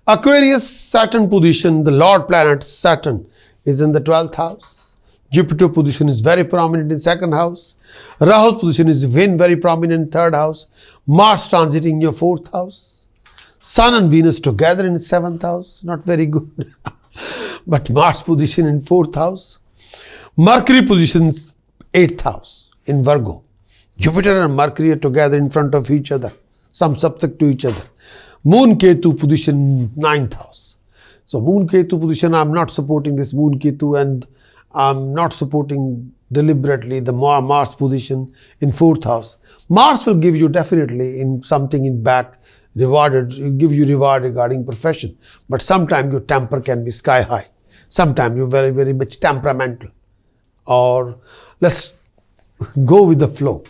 Aquarius, Saturn position, the Lord planet Saturn is in the 12th house. Jupiter position is very prominent in 2nd house. Rahu's position is very prominent in 3rd house. Mars transiting your 4th house. Sun and Venus together in 7th house, not very good. But Mars position in 4th house. Mercury positions 8th house in Virgo. Jupiter and Mercury are together in front of each other, some subject to each other. Moon Ketu position 9th house. So Moon Ketu position, I'm not supporting this Moon Ketu, and I'm not supporting deliberately the Mars position in 4th house. Mars will give you definitely in something in back give you reward regarding profession. But sometimes your temper can be sky high. Sometimes you're very, very much temperamental. Or let's go with the flow.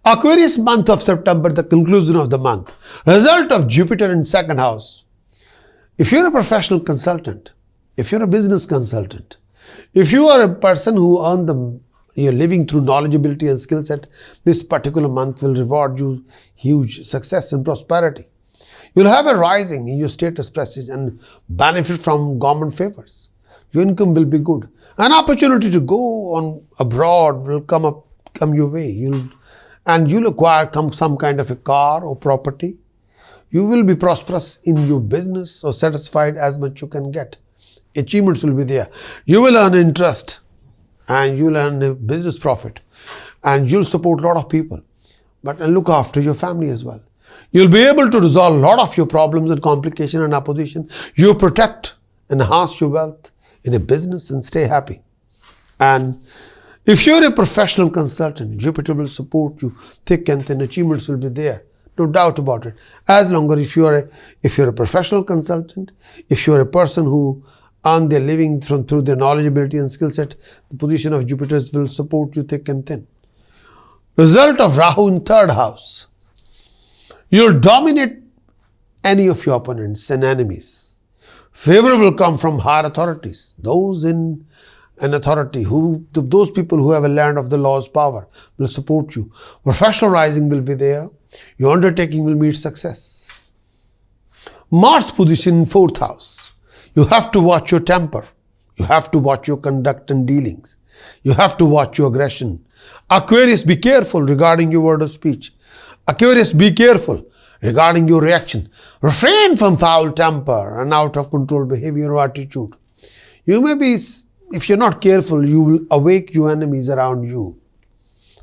Aquarius, month of September, the conclusion of the month. Result of Jupiter in 2nd house. If you're a professional consultant, if you're a business consultant, if you are a person who you're living through knowledgeability and skill set, this particular month will reward you huge success and prosperity. You'll have a rising in your status, prestige, and benefit from government favors. Your income will be good. An opportunity to go on abroad will come your way. You'll acquire some kind of a car or property. You will be prosperous in your business or satisfied as much you can get. Achievements will be there. You will earn interest and you'll earn a business profit, and you'll support a lot of people. But look after your family as well. You'll be able to resolve a lot of your problems and complication and opposition. You protect, enhance your wealth in a business and stay happy. And if you're a professional consultant, Jupiter will support you thick and thin. Achievements will be there, no doubt about it. As long as if you're a professional consultant, if you're a person who earn their living through their knowledgeability and skill set, the position of Jupiter will support you thick and thin. Result of Rahu in 3rd house. You'll dominate any of your opponents and enemies. Favor will come from higher authorities, those in an authority, those people who have a land of the law's power will support you. Professional rising will be there. Your undertaking will meet success. Mars position in 4th house. You have to watch your temper. You have to watch your conduct and dealings. You have to watch your aggression. Aquarius, be careful regarding your word of speech. Aquarius, be careful regarding your reaction. Refrain from foul temper and out of control behavior or attitude. You may be, if you're not careful, you will awake your enemies around you.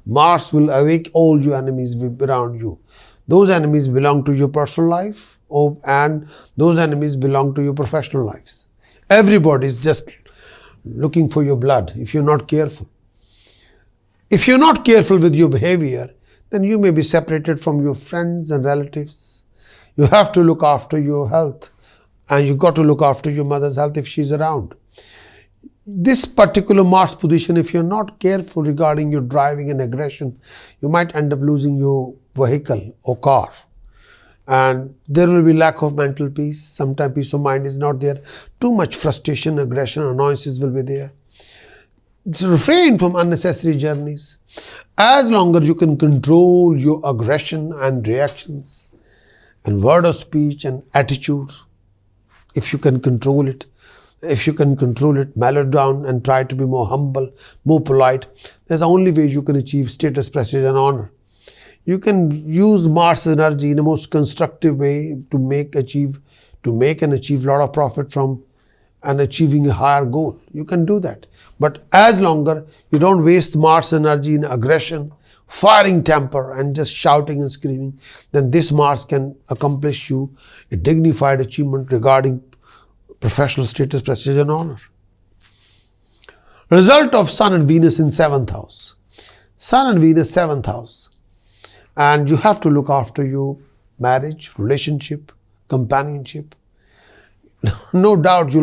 Mars will awake all your enemies around you. Those enemies belong to your personal life, and those enemies belong to your professional lives. Everybody is just looking for your blood if you're not careful. If you're not careful with your behavior, then you may be separated from your friends and relatives. You have to look after your health, and you got to look after your mother's health if she's around. This particular Mars position, if you're not careful regarding your driving and aggression, you might end up losing your vehicle or car. And there will be lack of mental peace. Sometimes peace of mind is not there. Too much frustration, aggression, annoyances will be there. Refrain from unnecessary journeys. As long as you can control your aggression and reactions and word of speech and attitude, if you can control it, mellow down and try to be more humble, more polite. That's the only way you can achieve status, prestige and honor. You can use Mars energy in a most constructive way to make and achieve a lot of profit from and achieving a higher goal. You can do that. But as longer you don't waste Mars energy in aggression, firing temper and just shouting and screaming, then this Mars can accomplish you a dignified achievement regarding professional status, prestige and honor. Result of Sun and Venus in 7th house. Sun and Venus 7th house. And you have to look after your marriage, relationship, companionship. No doubt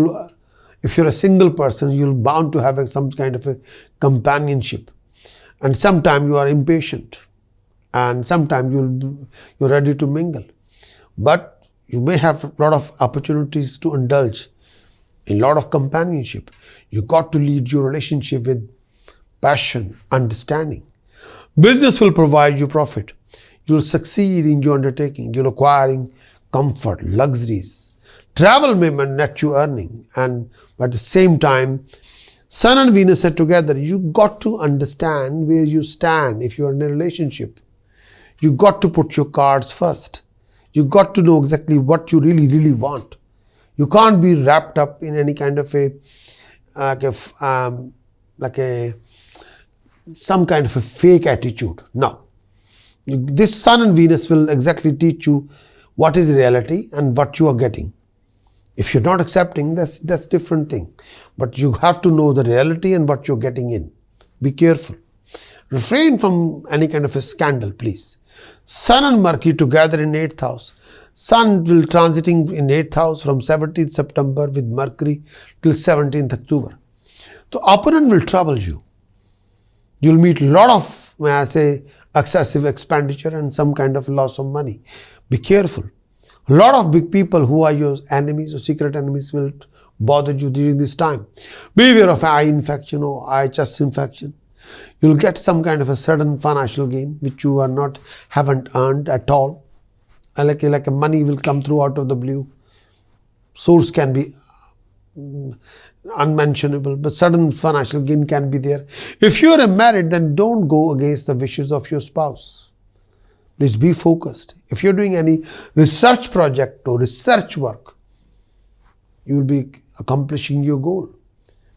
if you're a single person, you're bound to have some kind of a companionship. And sometimes you are impatient. And sometimes you're ready to mingle. But you may have a lot of opportunities to indulge in a lot of companionship. You got to lead your relationship with passion, understanding. Business will provide you profit. You'll succeed in your undertaking. You're acquiring comfort, luxuries. Travel may net you earning. And at the same time, Sun and Venus are together. You got to understand where you stand if you're in a relationship. You got to put your cards first. You got to know exactly what you really, really want. You can't be wrapped up in any kind of some kind of a fake attitude. No. This Sun and Venus will exactly teach you what is reality and what you are getting. If you're not accepting, that's different thing. But you have to know the reality and what you're getting in. Be careful. Refrain from any kind of a scandal, please. Sun and Mercury together in 8th house. Sun will transiting in 8th house from 17th September with Mercury till 17th October. The opponent will trouble you. You'll meet a lot of, may I say, excessive expenditure and some kind of loss of money. Be careful. A lot of big people who are your enemies or secret enemies will bother you during this time. Beware of eye infection or eye chest infection. You'll get some kind of a sudden financial gain which you haven't earned at all. Like a money will come through out of the blue. Source can be unmentionable, but sudden financial gain can be there. If you're married, then don't go against the wishes of your spouse. Please be focused. If you're doing any research project or research work, you will be accomplishing your goal.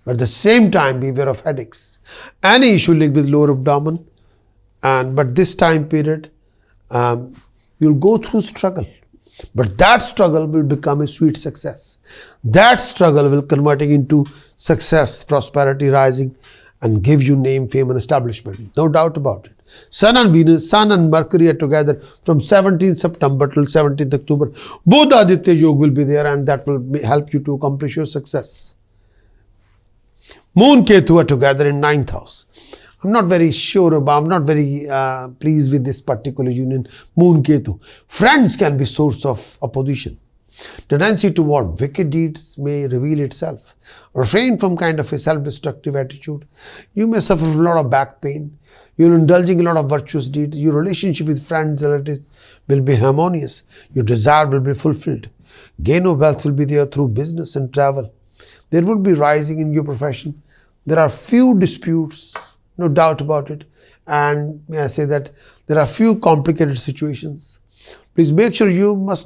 But at the same time, beware of headaches. Any issue linked with lower abdomen, but this time period, you'll go through struggle. But that struggle will become a sweet success. That struggle will convert into success, prosperity, rising, and give you name, fame, and establishment. No doubt about it. Sun and Venus, Sun and Mercury are together from 17th September till 17th October. Both Aditya Yoga will be there, and that will help you to accomplish your success. Moon Ketu are together in 9th house. I'm not very pleased with this particular union, Moon Ketu. Friends can be source of opposition. Tendency toward wicked deeds may reveal itself. Refrain from kind of a self-destructive attitude. You may suffer from a lot of back pain. You're indulging a lot of virtuous deeds. Your relationship with friends, relatives will be harmonious. Your desire will be fulfilled. Gain of wealth will be there through business and travel. There will be rising in your profession. There are few disputes, no doubt about it. And may I say that there are few complicated situations. Please make sure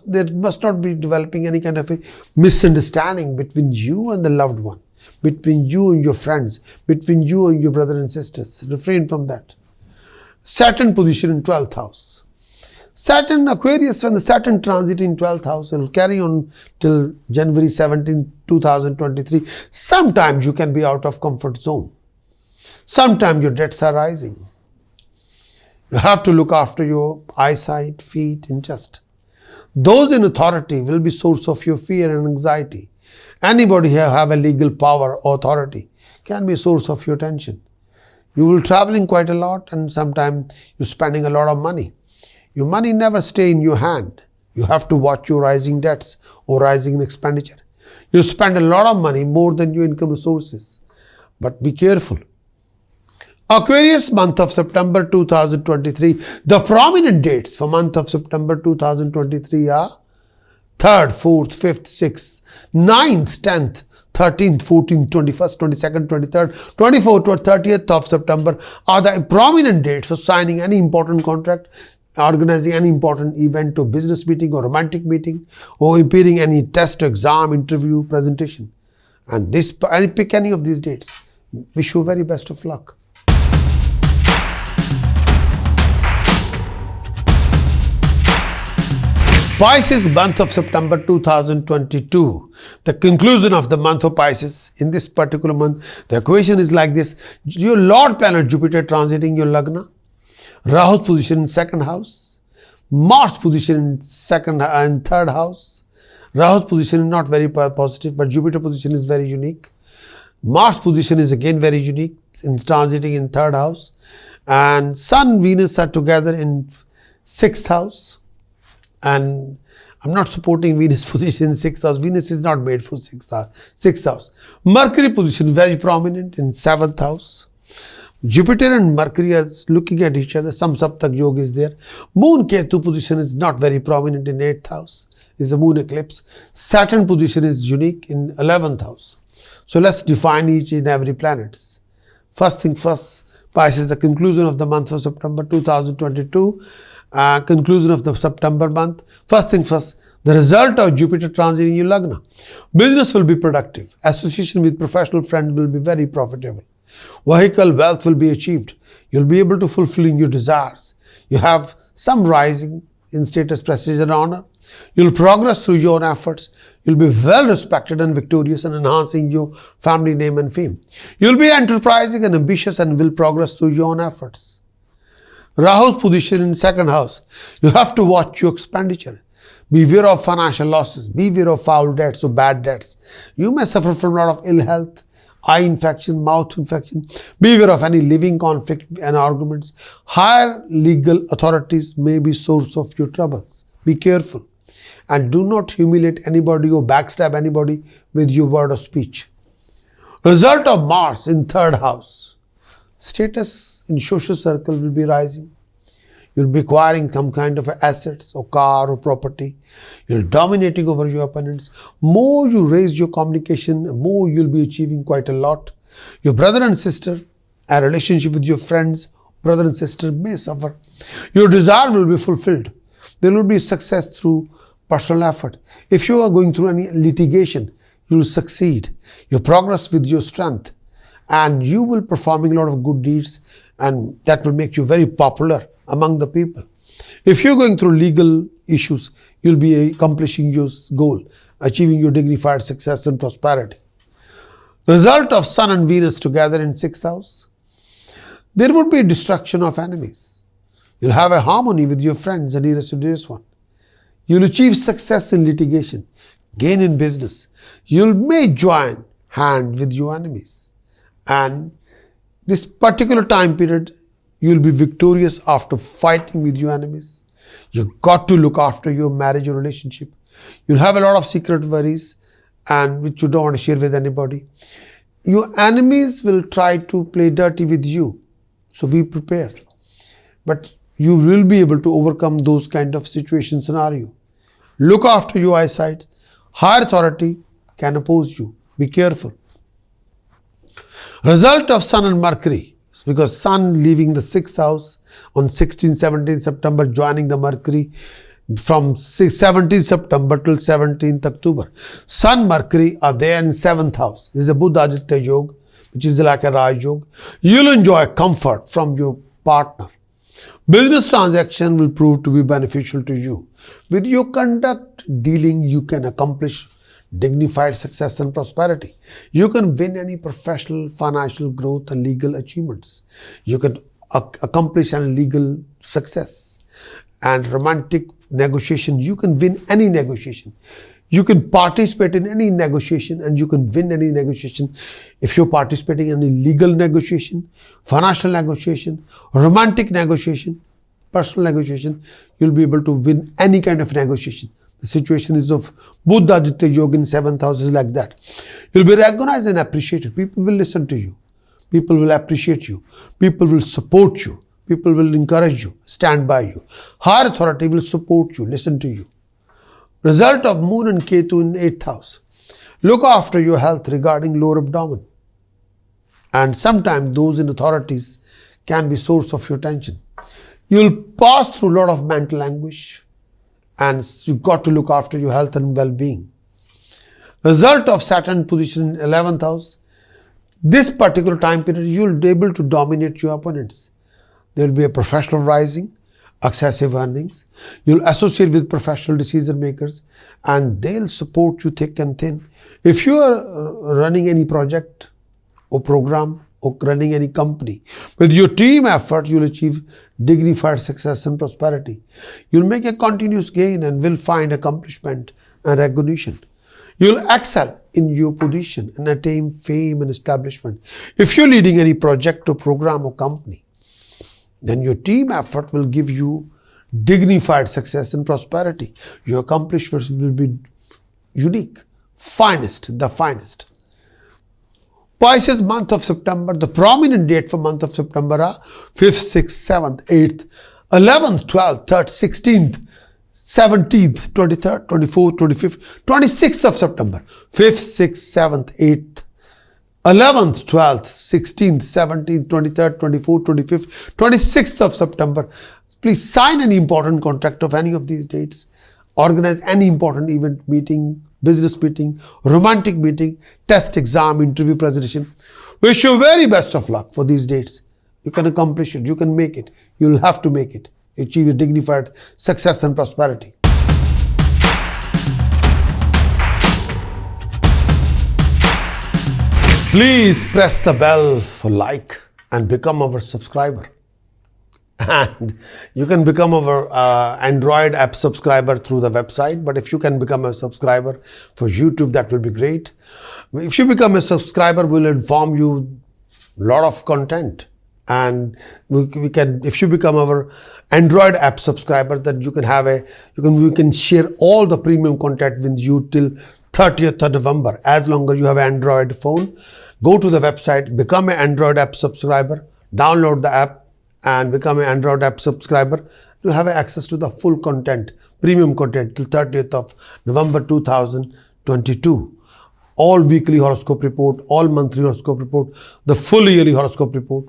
there must not be developing any kind of a misunderstanding between you and the loved one. between you and your friends, between you and your brothers and sisters. Refrain from that. Saturn position in 12th house. Saturn, Aquarius, when the Saturn transit in 12th house, it will carry on till January 17, 2023. Sometimes you can be out of comfort zone. Sometimes your debts are rising. You have to look after your eyesight, feet, and chest. Those in authority will be source of your fear and anxiety. Anybody who have a legal power or authority can be a source of your tension. You will traveling quite a lot, and sometimes you're spending a lot of money. Your money never stay in your hand. You have to watch your rising debts or rising expenditure. You spend a lot of money, more than your income sources. But be careful. Aquarius, month of September 2023. The prominent dates for month of September 2023 are 3rd, 4th, 5th, 6th, 9th, 10th, 13th, 14th, 21st, 22nd, 23rd, 24th or 30th of September are the prominent dates for signing any important contract, organizing any important event or business meeting or romantic meeting, or appearing any test, exam, interview, presentation. And pick any of these dates. Wish you very best of luck. Pisces, month of September 2022. The conclusion of the month of Pisces. In this particular month, the equation is like this. Your Lord planet Jupiter transiting your Lagna. Rahu's position in 2nd house. Mars position in 2nd and 3rd house. Rahu's position is not very positive, but Jupiter position is very unique. Mars position is again very unique, in transiting in 3rd house. And Sun, Venus are together in 6th house. And I'm not supporting Venus position in 6th house. Venus is not made for 6th house. Mercury position very prominent in 7th house. Jupiter and Mercury are looking at each other. Some Saptak Yoga is there. Moon Ketu position is not very prominent in 8th house. Is a moon eclipse. Saturn position is unique in 11th house. So let's define each and every planets. First thing first, Pisces, the conclusion of the month of September 2022. Conclusion of the September month. First thing first, the result of Jupiter transit in your Lagna. Business will be productive. Association with professional friends will be very profitable. Vehicle wealth will be achieved. You'll be able to fulfill your desires. You have some rising in status, prestige and honor. You'll progress through your own efforts. You'll be well respected and victorious and enhancing your family name and fame. You'll be enterprising and ambitious and will progress through your own efforts. Rahu's position in 2nd house. You have to watch your expenditure. Beware of financial losses. Beware of foul debts or bad debts. You may suffer from a lot of ill health, eye infection, mouth infection. Beware of any living conflict and arguments. Higher legal authorities may be source of your troubles. Be careful. And do not humiliate anybody or backstab anybody with your word of speech. Result of Mars in 3rd house. Status in social circle will be rising. You'll be acquiring some kind of assets or car or property. You're dominating over your opponents. More you raise your communication, more you'll be achieving quite a lot. Your brother and sister, a relationship with your friends, brother and sister may suffer. Your desire will be fulfilled. There will be success through personal effort. If you are going through any litigation, you will succeed. You progress with your strength. And you will performing a lot of good deeds, and that will make you very popular among the people. If you're going through legal issues, you'll be accomplishing your goal, achieving your dignified success and prosperity. Result of Sun and Venus together in 6th house. There would be destruction of enemies. You'll have a harmony with your friends and nearest to dearest one. You'll achieve success in litigation, gain in business. You'll may join hand with your enemies. And this particular time period, you'll be victorious after fighting with your enemies. You've got to look after your marriage or relationship. You'll have a lot of secret worries and which you don't want to share with anybody. Your enemies will try to play dirty with you. So be prepared. But you will be able to overcome those kind of situation scenario. Look after your eyesight. Higher authority can oppose you. Be careful. Result of Sun and Mercury, because Sun leaving the 6th house on 16-17 September, joining the Mercury, from 17th September till 17th October. Sun, Mercury are there in 7th house. This is a Buddha Aditya Yoga, which is like a Raj Yoga. You'll enjoy comfort from your partner. Business transaction will prove to be beneficial to you. With your conduct dealing, you can accomplish dignified success and prosperity. You can win any professional, financial growth and legal achievements. You can accomplish any legal success and romantic negotiation. You can win any negotiation. You can participate in any negotiation and you can win any negotiation. If you're participating in any legal negotiation, financial negotiation, romantic negotiation, personal negotiation, you'll be able to win any kind of negotiation. The situation is of Buddha Aditya Yoga in 7th house is like that. You'll be recognized and appreciated. People will listen to you. People will appreciate you. People will support you. People will encourage you, stand by you. Higher authority will support you, listen to you. Result of Moon and Ketu in 8th house. Look after your health regarding lower abdomen. And sometimes those in authorities can be source of your tension. You'll pass through a lot of mental anguish and you've got to look after your health and well-being. Result of Saturn position in 11th house. This particular time period, you'll be able to dominate your opponents. There will be a professional rising, excessive earnings. You'll associate with professional decision makers and they'll support you thick and thin. If you are running any project or program or running any company, with your team effort, you'll achieve dignified success and prosperity. You'll make a continuous gain and will find accomplishment and recognition. You'll excel in your position and attain fame and establishment. If you're leading any project or program or company, then your team effort will give you dignified success and prosperity. Your accomplishments will be unique, finest, the finest. Pisces, month of September, the prominent date for month of September are 5th, 6th, 7th, 8th, 11th, 12th, 13th, 16th, 17th, 23rd, 24th, 25th, 26th of September, 5th, 6th, 7th, 8th, 11th, 12th, 16th, 17th, 23rd, 24th, 25th, 26th of September. Please sign any important contract of any of these dates. Organize any important event, meeting, business meeting, romantic meeting, test, exam, interview, presentation. Wish you very best of luck for these dates. You can accomplish it. You can make it. You will have to make it. Achieve a dignified success and prosperity. Please press the bell for like and become our subscriber. And you can become our Android app subscriber through the website. But if you can become a subscriber for YouTube, that will be great. If you become a subscriber, we'll inform you a lot of content. And we can, if you become our Android app subscriber, that you can have we can share all the premium content with you till 30th of November. As long as you have an Android phone, go to the website, become an Android app subscriber, download the app and become an Android app subscriber. You have access to the full content, premium content till 30th of November 2022. All weekly horoscope report, all monthly horoscope report, the full yearly horoscope report.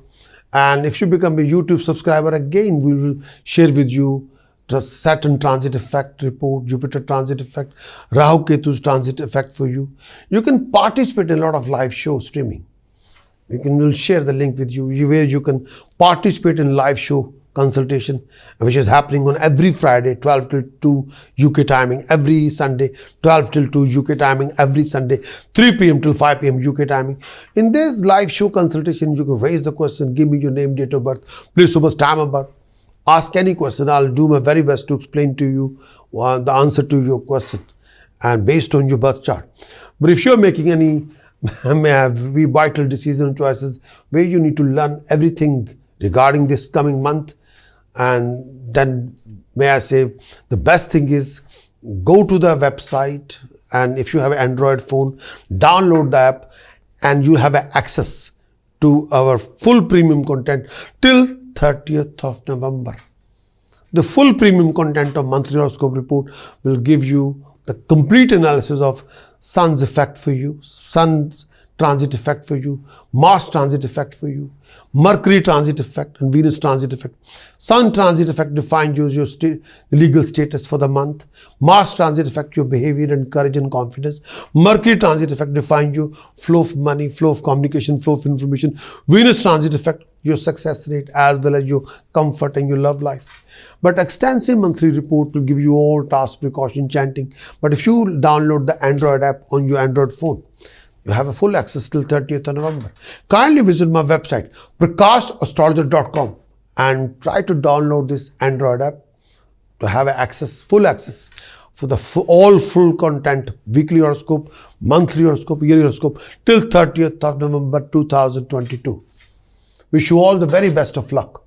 And if you become a YouTube subscriber, again, we will share with you the Saturn transit effect report, Jupiter transit effect, Rahu Ketu's transit effect for you. You can participate in a lot of live show streaming. We'll share the link with you where you can participate in live show consultation, which is happening on every Friday, 12 till 2 UK timing, every Sunday, 12 till 2 UK timing, every Sunday, 3 p.m. till 5 p.m. UK timing. In this live show consultation, you can raise the question, give me your name, date of birth, place of birth, time of birth. Ask any question. I'll do my very best to explain to you the answer to your question and based on your birth chart. But if you're making any vital decision choices where you need to learn everything regarding this coming month, and then may I say the best thing is go to the website, and if you have an Android phone, download the app and you have access to our full premium content till 30th of November. The full premium content of monthly horoscope report will give you the complete analysis of Sun's effect for you, Sun's transit effect for you, Mars transit effect for you, Mercury transit effect and Venus transit effect. Sun transit effect defines you as your legal status for the month. Mars transit effect your behavior and courage and confidence. Mercury transit effect defines you flow of money, flow of communication, flow of information. Venus transit effect your success rate as well as your comfort and your love life. But extensive monthly report will give you all task precaution chanting. But if you download the Android app on your Android phone, you have a full access till 30th of November. Kindly visit my website, prakashastrologer.com, and try to download this Android app to have access, full access for the all full content, weekly horoscope, monthly horoscope, yearly horoscope till 30th of November 2022. Wish you all the very best of luck.